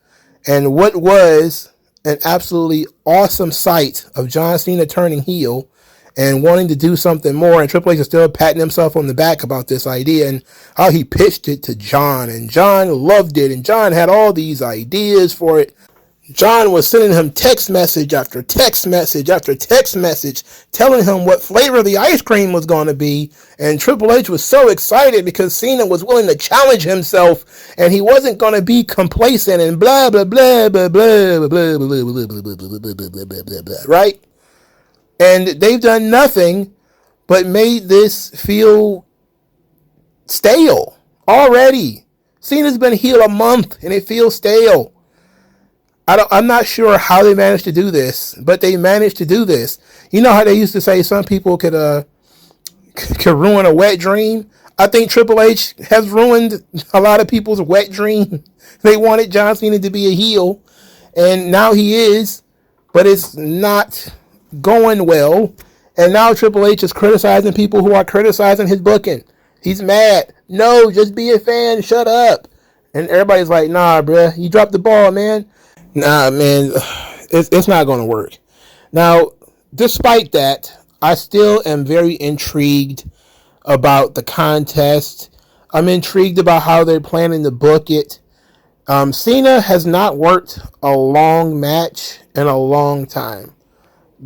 And what was an absolutely awesome sight of John Cena turning heel and wanting to do something more, and Triple H is still patting himself on the back about this idea and how he pitched it to John, and John loved it, and John had all these ideas for it. John was sending him text message after text message after text message telling him what flavor the ice cream was going to be, and Triple H was so excited because Cena was willing to challenge himself and he wasn't going to be complacent and blah blah blah blah blah blah blah blah blah blah blah blah blah blah blah, right? And they've done nothing but made this feel stale already. Cena's been heel a month and it feels stale. I'm not sure how they managed to do this, but they managed to do this. You know how they used to say some people could ruin a wet dream? I think Triple H has ruined a lot of people's wet dream. They wanted John Cena to be a heel, and now he is, but it's not going well. And now Triple H is criticizing people who are criticizing his booking. He's mad. No, just be a fan. Shut up. And everybody's like, nah, bruh, you dropped the ball, man. Nah, man, it's not going to work. Now, despite that, I still am very intrigued about the contest. I'm intrigued about how they're planning to book it. Cena has not worked a long match in a long time.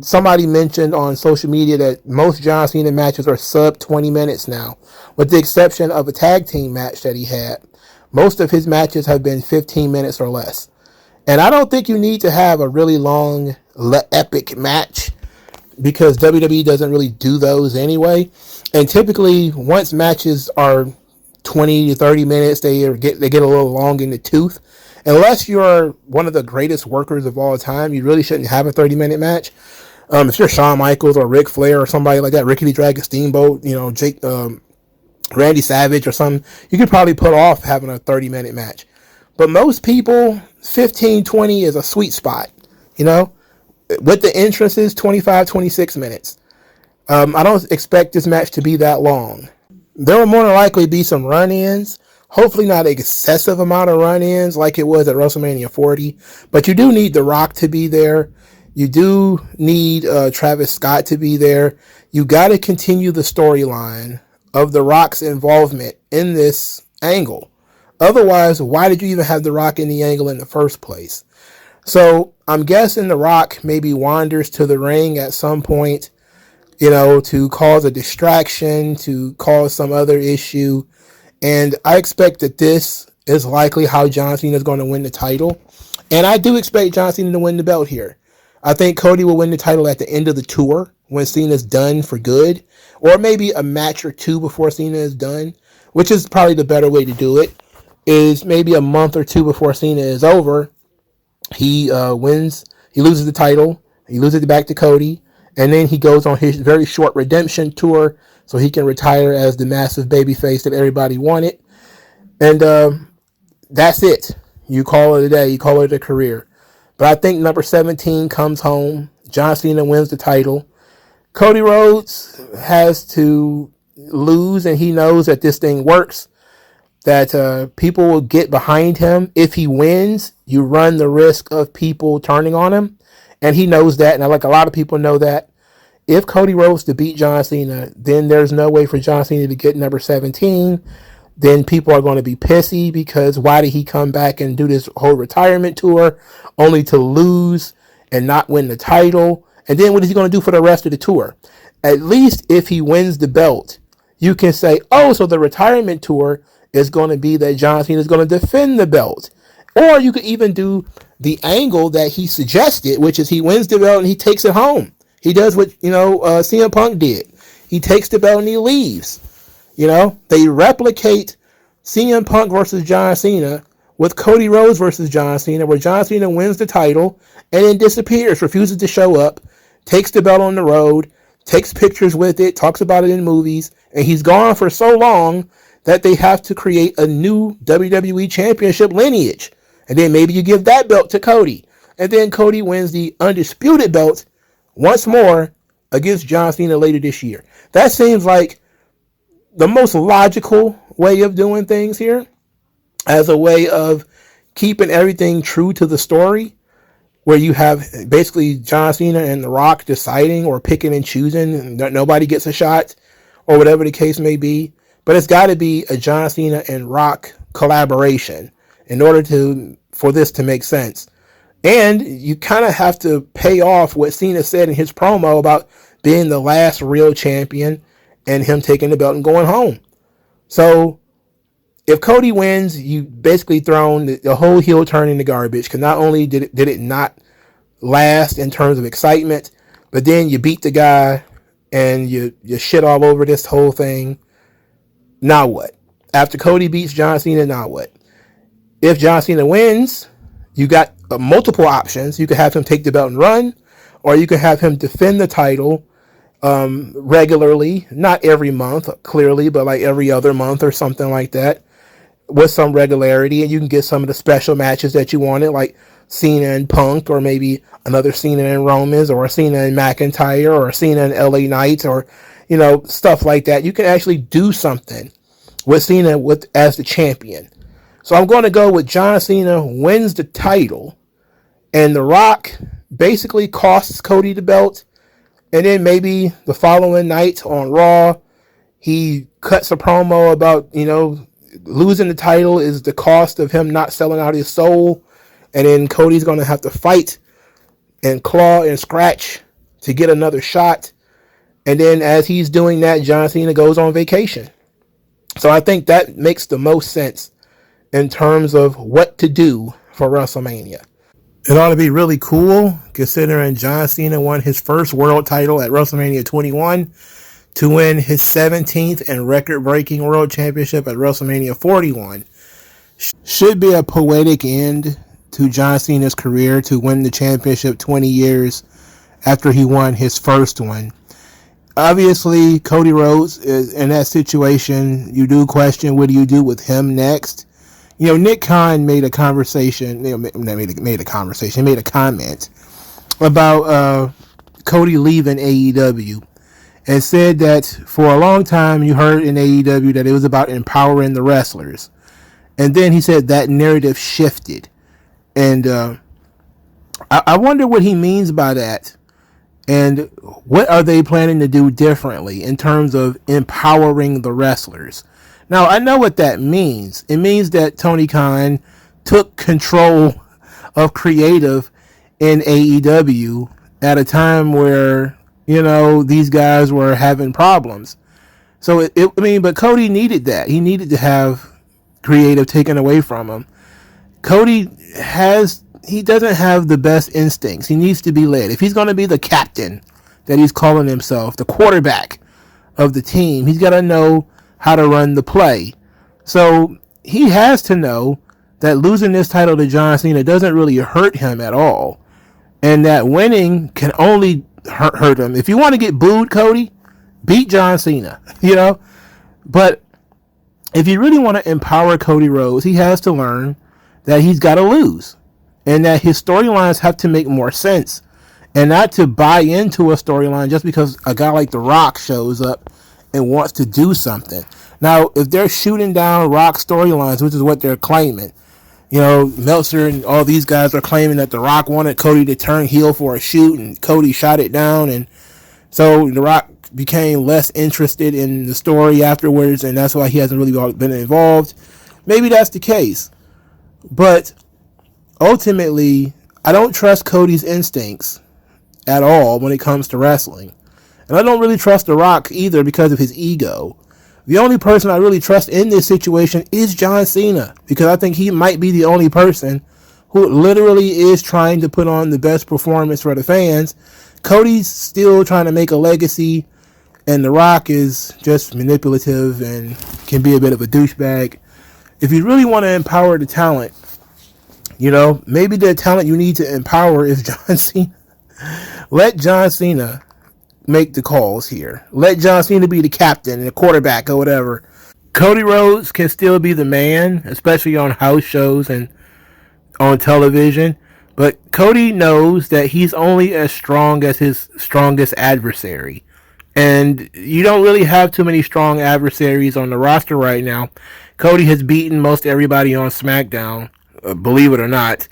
Somebody mentioned on social media that most John Cena matches are sub 20 minutes now, with the exception of a tag team match that he had. Most of his matches have been 15 minutes or less. And I don't think you need to have a really long, epic match because WWE doesn't really do those anyway. And typically, once matches are 20 to 30 minutes, they get a little long in the tooth. Unless you're one of the greatest workers of all time, you really shouldn't have a 30-minute match. If you're Shawn Michaels or Ric Flair or somebody like that, Ricky the Dragon Steamboat, Randy Savage or something, you could probably put off having a 30-minute match. But most people, 15, 20 is a sweet spot, with the entrances, 25, 26 minutes. I don't expect this match to be that long. There will more than likely be some run-ins. Hopefully not an excessive amount of run-ins like it was at WrestleMania 40. But you do need The Rock to be there. You do need Travis Scott to be there. You got to continue the storyline of The Rock's involvement in this angle. Otherwise, why did you even have The Rock in the angle in the first place? So I'm guessing The Rock maybe wanders to the ring at some point, to cause a distraction, to cause some other issue. And I expect that this is likely how John Cena is going to win the title. And I do expect John Cena to win the belt here. I think Cody will win the title at the end of the tour when Cena's done for good. Or maybe a match or two before Cena is done, which is probably the better way to do it, is maybe a month or two before Cena is over. He wins, he loses the title, he loses it back to Cody, and then he goes on his very short redemption tour so he can retire as the massive babyface that everybody wanted. And that's it. You call it a day, you call it a career. But I think number 17 comes home. John Cena wins the title. Cody Rhodes has to lose, and he knows that this thing works, that people will get behind him. If he wins, you run the risk of people turning on him, and he knows that, and like a lot of people know that. If Cody Rhodes to beat John Cena, then there's no way for John Cena to get number 17. Then people are going to be pissy because why did he come back and do this whole retirement tour only to lose and not win the title? And then what is he going to do for the rest of the tour? At least if he wins the belt, you can say, oh, so the retirement tour is going to be that John Cena is going to defend the belt. Or you could even do the angle that he suggested, which is he wins the belt and he takes it home. He does what, CM Punk did. He takes the belt and he leaves. They replicate CM Punk versus John Cena with Cody Rhodes versus John Cena, where John Cena wins the title and then disappears, refuses to show up, takes the belt on the road, takes pictures with it, talks about it in movies, and he's gone for so long that they have to create a new WWE Championship lineage. And then maybe you give that belt to Cody. And then Cody wins the undisputed belt once more against John Cena later this year. That seems like the most logical way of doing things here, as a way of keeping everything true to the story, where you have basically John Cena and The Rock deciding or picking and choosing, and nobody gets a shot, or whatever the case may be. But it's got to be a John Cena and Rock collaboration in order for this to make sense. And you kind of have to pay off what Cena said in his promo about being the last real champion and him taking the belt and going home. So if Cody wins, you basically thrown the whole heel turn in the garbage, because not only did it not last in terms of excitement, but then you beat the guy and you shit all over this whole thing. Now what? After Cody beats John Cena, now what? If John Cena wins, you got multiple options. You could have him take the belt and run, or you could have him defend the title regularly, not every month, clearly, but like every other month or something like that, with some regularity, and you can get some of the special matches that you wanted, like Cena and Punk, or maybe another Cena and Romans, or a Cena and McIntyre, or a Cena and LA Knights, or stuff like that. You can actually do something with Cena as the champion. So I'm going to go with John Cena wins the title, and The Rock basically costs Cody the belt, and then maybe the following night on Raw, he cuts a promo about, losing the title is the cost of him not selling out his soul, and then Cody's going to have to fight and claw and scratch to get another shot. And then as he's doing that, John Cena goes on vacation. So I think that makes the most sense in terms of what to do for WrestleMania. It ought to be really cool considering John Cena won his first world title at WrestleMania 21 to win his 17th and record-breaking world championship at WrestleMania 41. Should be a poetic end to John Cena's career to win the championship 20 years after he won his first one. Obviously, Cody Rhodes is in that situation. You do question, what do you do with him next? Nick Khan made a conversation. Made a comment about Cody leaving AEW, and said that for a long time you heard in AEW that it was about empowering the wrestlers, and then he said that narrative shifted, and I wonder what he means by that. And what are they planning to do differently in terms of empowering the wrestlers? Now, I know what that means. It means that Tony Khan took control of creative in AEW at a time where, these guys were having problems. So, but Cody needed that. He needed to have creative taken away from him. Cody doesn't have the best instincts. He needs to be led. If he's going to be the captain that he's calling himself, the quarterback of the team, he's got to know how to run the play. So he has to know that losing this title to John Cena doesn't really hurt him at all, and that winning can only hurt him. If you want to get booed, Cody, beat John Cena, But if you really want to empower Cody Rhodes, he has to learn that he's got to lose, and that his storylines have to make more sense, and not to buy into a storyline just because a guy like The Rock shows up and wants to do something. Now, if they're shooting down Rock storylines, which is what they're claiming, Meltzer and all these guys are claiming that The Rock wanted Cody to turn heel for a shoot, and Cody shot it down, and so The Rock became less interested in the story afterwards, and that's why he hasn't really been involved. Maybe that's the case. But ultimately, I don't trust Cody's instincts at all when it comes to wrestling. And I don't really trust The Rock either because of his ego. The only person I really trust in this situation is John Cena, because I think he might be the only person who literally is trying to put on the best performance for the fans. Cody's still trying to make a legacy, and The Rock is just manipulative and can be a bit of a douchebag. If you really want to empower the talent, maybe the talent you need to empower is John Cena. Let John Cena make the calls here. Let John Cena be the captain, the quarterback, or whatever. Cody Rhodes can still be the man, especially on house shows and on television. But Cody knows that he's only as strong as his strongest adversary. And you don't really have too many strong adversaries on the roster right now. Cody has beaten most everybody on SmackDown. Believe it or not,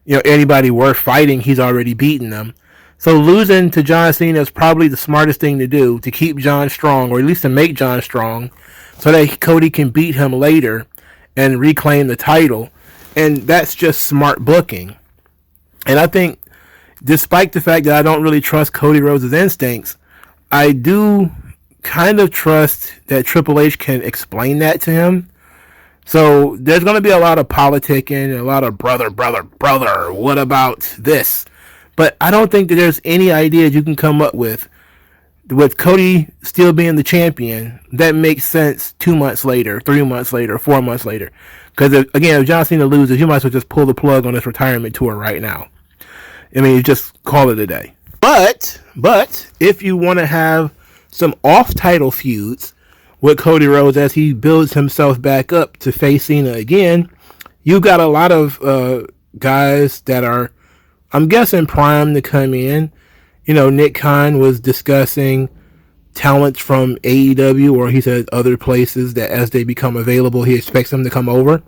anybody worth fighting, he's already beaten them. So losing to John Cena is probably the smartest thing to do to keep John strong, or at least to make John strong, so that Cody can beat him later and reclaim the title. And that's just smart booking. And I think, despite the fact that I don't really trust Cody Rhodes' instincts, I do kind of trust that Triple H can explain that to him. So there's going to be a lot of politicking and a lot of brother, what about this? But I don't think that there's any ideas you can come up with Cody still being the champion that makes sense 2 months later, 3 months later, 4 months later. Because, if John Cena loses, you might as well just pull the plug on his retirement tour right now. You just call it a day. But if you want to have some off-title feuds with Cody Rhodes as he builds himself back up to face Cena again, you've got a lot of guys that are, I'm guessing, primed to come in. Nick Khan was discussing talents from AEW, or he said other places, that as they become available, he expects them to come over.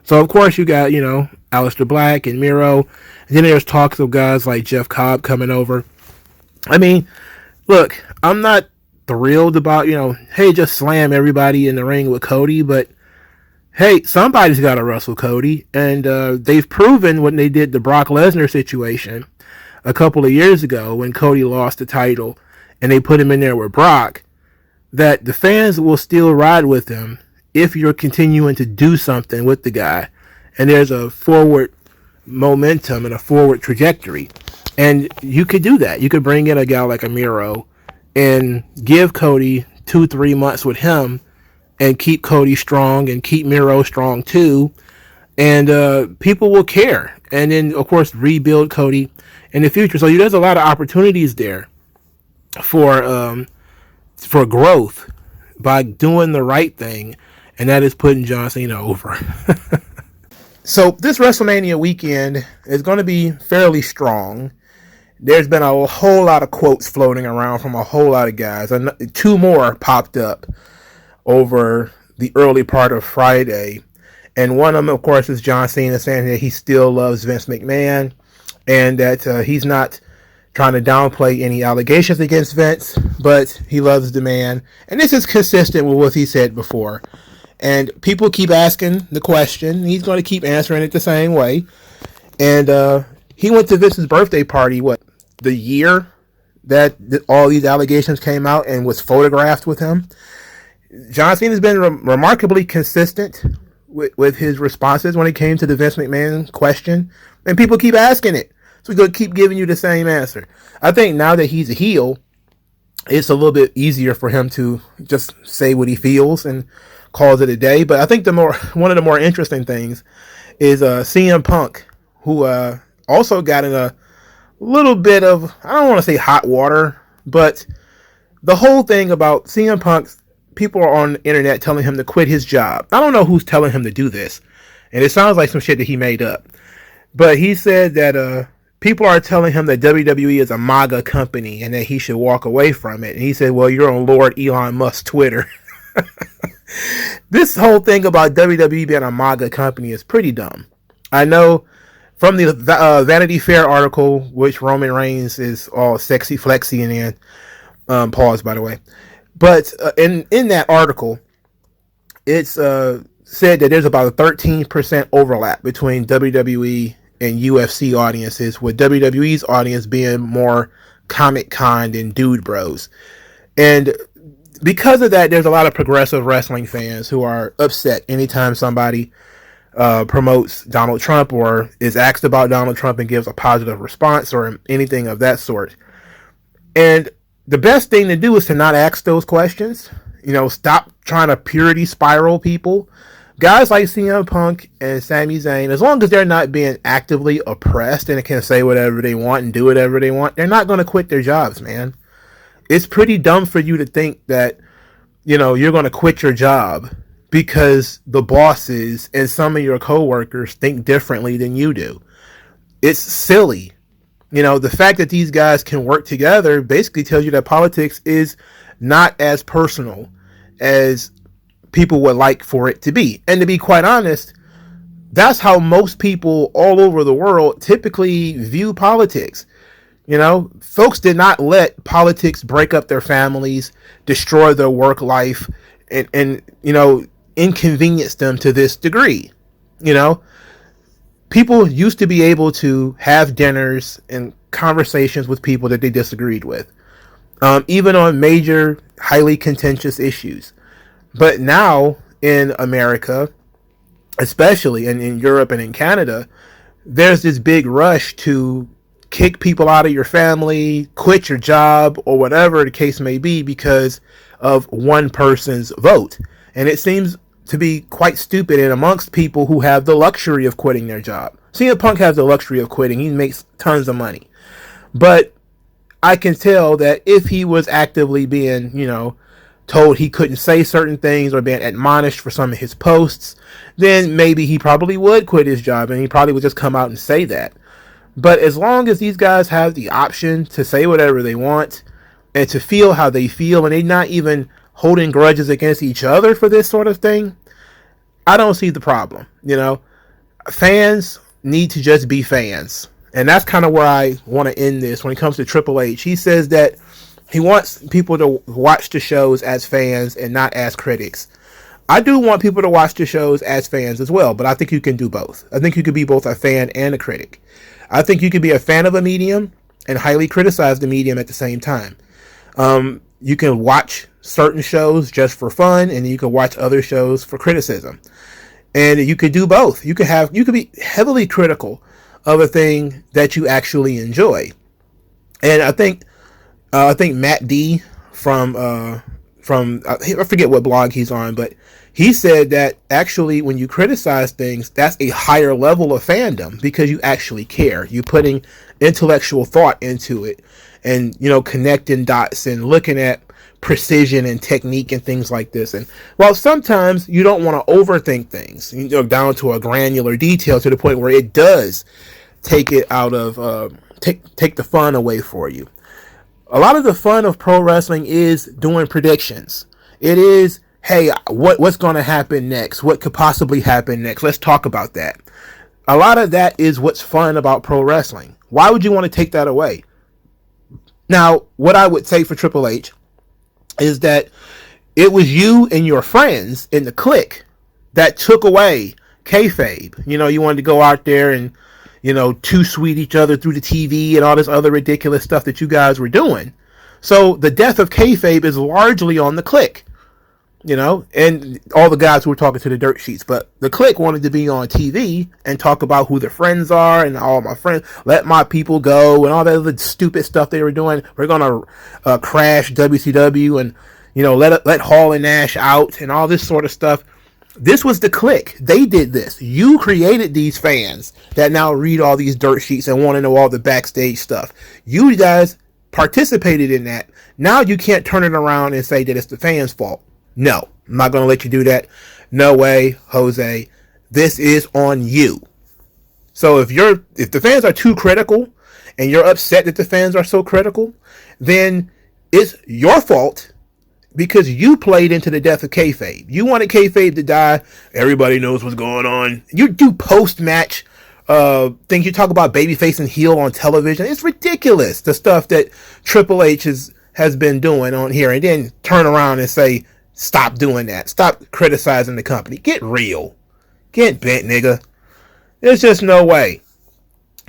So, of course, you got, Aleister Black and Miro. And then there's talks of guys like Jeff Cobb coming over. Look, I'm not thrilled about, hey, just slam everybody in the ring with Cody, but hey, somebody's got to wrestle Cody. And they've proven when they did the Brock Lesnar situation a couple of years ago when Cody lost the title and they put him in there with Brock, that the fans will still ride with him if you're continuing to do something with the guy. And there's a forward momentum and a forward trajectory. And you could do that. You could bring in a guy like a Miro and give Cody 2-3 months with him and keep Cody strong and keep Miro strong too. And people will care. And then, of course, rebuild Cody in the future. So there's a lot of opportunities there for growth by doing the right thing, and that is putting John Cena over. So this WrestleMania weekend is going to be fairly strong. There's been a whole lot of quotes floating around from a whole lot of guys. And 2 more popped up over the early part of Friday. And one of them, of course, is John Cena saying that he still loves Vince McMahon and that he's not trying to downplay any allegations against Vince, but he loves the man. And this is consistent with what he said before. And people keep asking the question. He's going to keep answering it the same way. And he went to Vince's birthday party, the year that all these allegations came out, and was photographed with him. John Cena's been remarkably consistent with his responses when it came to the Vince McMahon question. And people keep asking it. So we're going to keep giving you the same answer. I think now that he's a heel, it's a little bit easier for him to just say what he feels and calls it a day. But I think one of the more interesting things is CM Punk, who also got in a little bit of, I don't want to say hot water, but the whole thing about CM Punk, people are on the internet telling him to quit his job. I don't know who's telling him to do this, and it sounds like some shit that he made up. But he said that people are telling him that WWE is a MAGA company and that he should walk away from it. And he said, well, you're on Lord Elon Musk's Twitter. This whole thing about WWE being a MAGA company is pretty dumb. I know from the Vanity Fair article, which Roman Reigns is all sexy flexy in, pause by the way. But in that article, it's said that there's about a 13% overlap between WWE and UFC audiences, with WWE's audience being more comic con and dude bros. And because of that, there's a lot of progressive wrestling fans who are upset anytime somebody promotes Donald Trump or is asked about Donald Trump and gives a positive response or anything of that sort. And the best thing to do is to not ask those questions. Stop trying to purity spiral people. Guys like CM Punk and Sami Zayn, as long as they're not being actively oppressed and can say whatever they want and do whatever they want, they're not going to quit their jobs, man. It's pretty dumb for you to think that, you're going to quit your job because the bosses and some of your coworkers think differently than you do. It's silly. The fact that these guys can work together basically tells you that politics is not as personal as people would like for it to be. And to be quite honest, that's how most people all over the world typically view politics. Folks did not let politics break up their families, destroy their work life, and inconvenience them to this degree. People used to be able to have dinners and conversations with people that they disagreed with, even on major, highly contentious issues. But now in America, especially in Europe and in Canada, there's this big rush to kick people out of your family, quit your job, or whatever the case may be because of one person's vote. And it seems to be quite stupid and amongst people who have the luxury of quitting their job. CM Punk has the luxury of quitting. He makes tons of money. But I can tell that if he was actively being, told he couldn't say certain things or being admonished for some of his posts, then maybe he probably would quit his job and he probably would just come out and say that. But as long as these guys have the option to say whatever they want and to feel how they feel, and they're not even holding grudges against each other for this sort of thing, I don't see the problem. Fans need to just be fans. And that's kind of where I want to end this when it comes to Triple H. He says that he wants people to watch the shows as fans and not as critics. I do want people to watch the shows as fans as well, but I think you can do both. I think you could be both a fan and a critic. I think you could be a fan of a medium and highly criticize the medium at the same time. You can watch certain shows just for fun, and you can watch other shows for criticism. And you could do both. You could be heavily critical of a thing that you actually enjoy. And I think Matt D from I forget what blog he's on, but he said that actually when you criticize things, that's a higher level of fandom because you actually care. You're putting intellectual thought into it, and connecting dots and looking at precision and technique and things like this. And while sometimes you don't want to overthink things, down to a granular detail to the point where it does take it out of take the fun away for you. A lot of the fun of pro wrestling is doing predictions. It is, hey, what's going to happen next? What could possibly happen next? Let's talk about that. A lot of that is what's fun about pro wrestling. Why would you want to take that away? Now, what I would say for Triple H is that it was you and your friends in the clique that took away kayfabe. You wanted to go out there and too sweet each other through the TV and all this other ridiculous stuff that you guys were doing. So the death of kayfabe is largely on the clique, and all the guys who were talking to the dirt sheets. But the clique wanted to be on TV and talk about who their friends are and all my friends, let my people go and all that other stupid stuff they were doing. We're going to crash WCW and, let Hall and Nash out and all this sort of stuff. This was the clique. They did this. You created these fans that now read all these dirt sheets and want to know all the backstage stuff. You guys participated in that. Now you can't turn it around and say that it's the fans' fault. No, I'm not going to let you do that. No way, Jose. This is on you. So if the fans are too critical and you're upset that the fans are so critical, then it's your fault. Because you played into the death of kayfabe. You wanted kayfabe to die. Everybody knows what's going on. You do post-match things. You talk about babyface and heel on television. It's ridiculous, the stuff that Triple H has been doing on here. And then turn around and say, stop doing that. Stop criticizing the company. Get real. Get bent, nigga. There's just no way.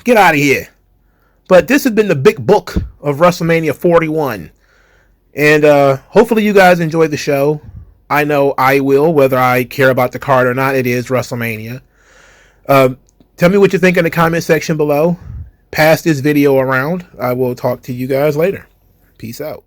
Get out of here. But this has been the big book of WrestleMania 41. And hopefully you guys enjoyed the show. I know I will, whether I care about the card or not. It is WrestleMania. Tell me what you think in the comment section below. Pass this video around. I will talk to you guys later. Peace out.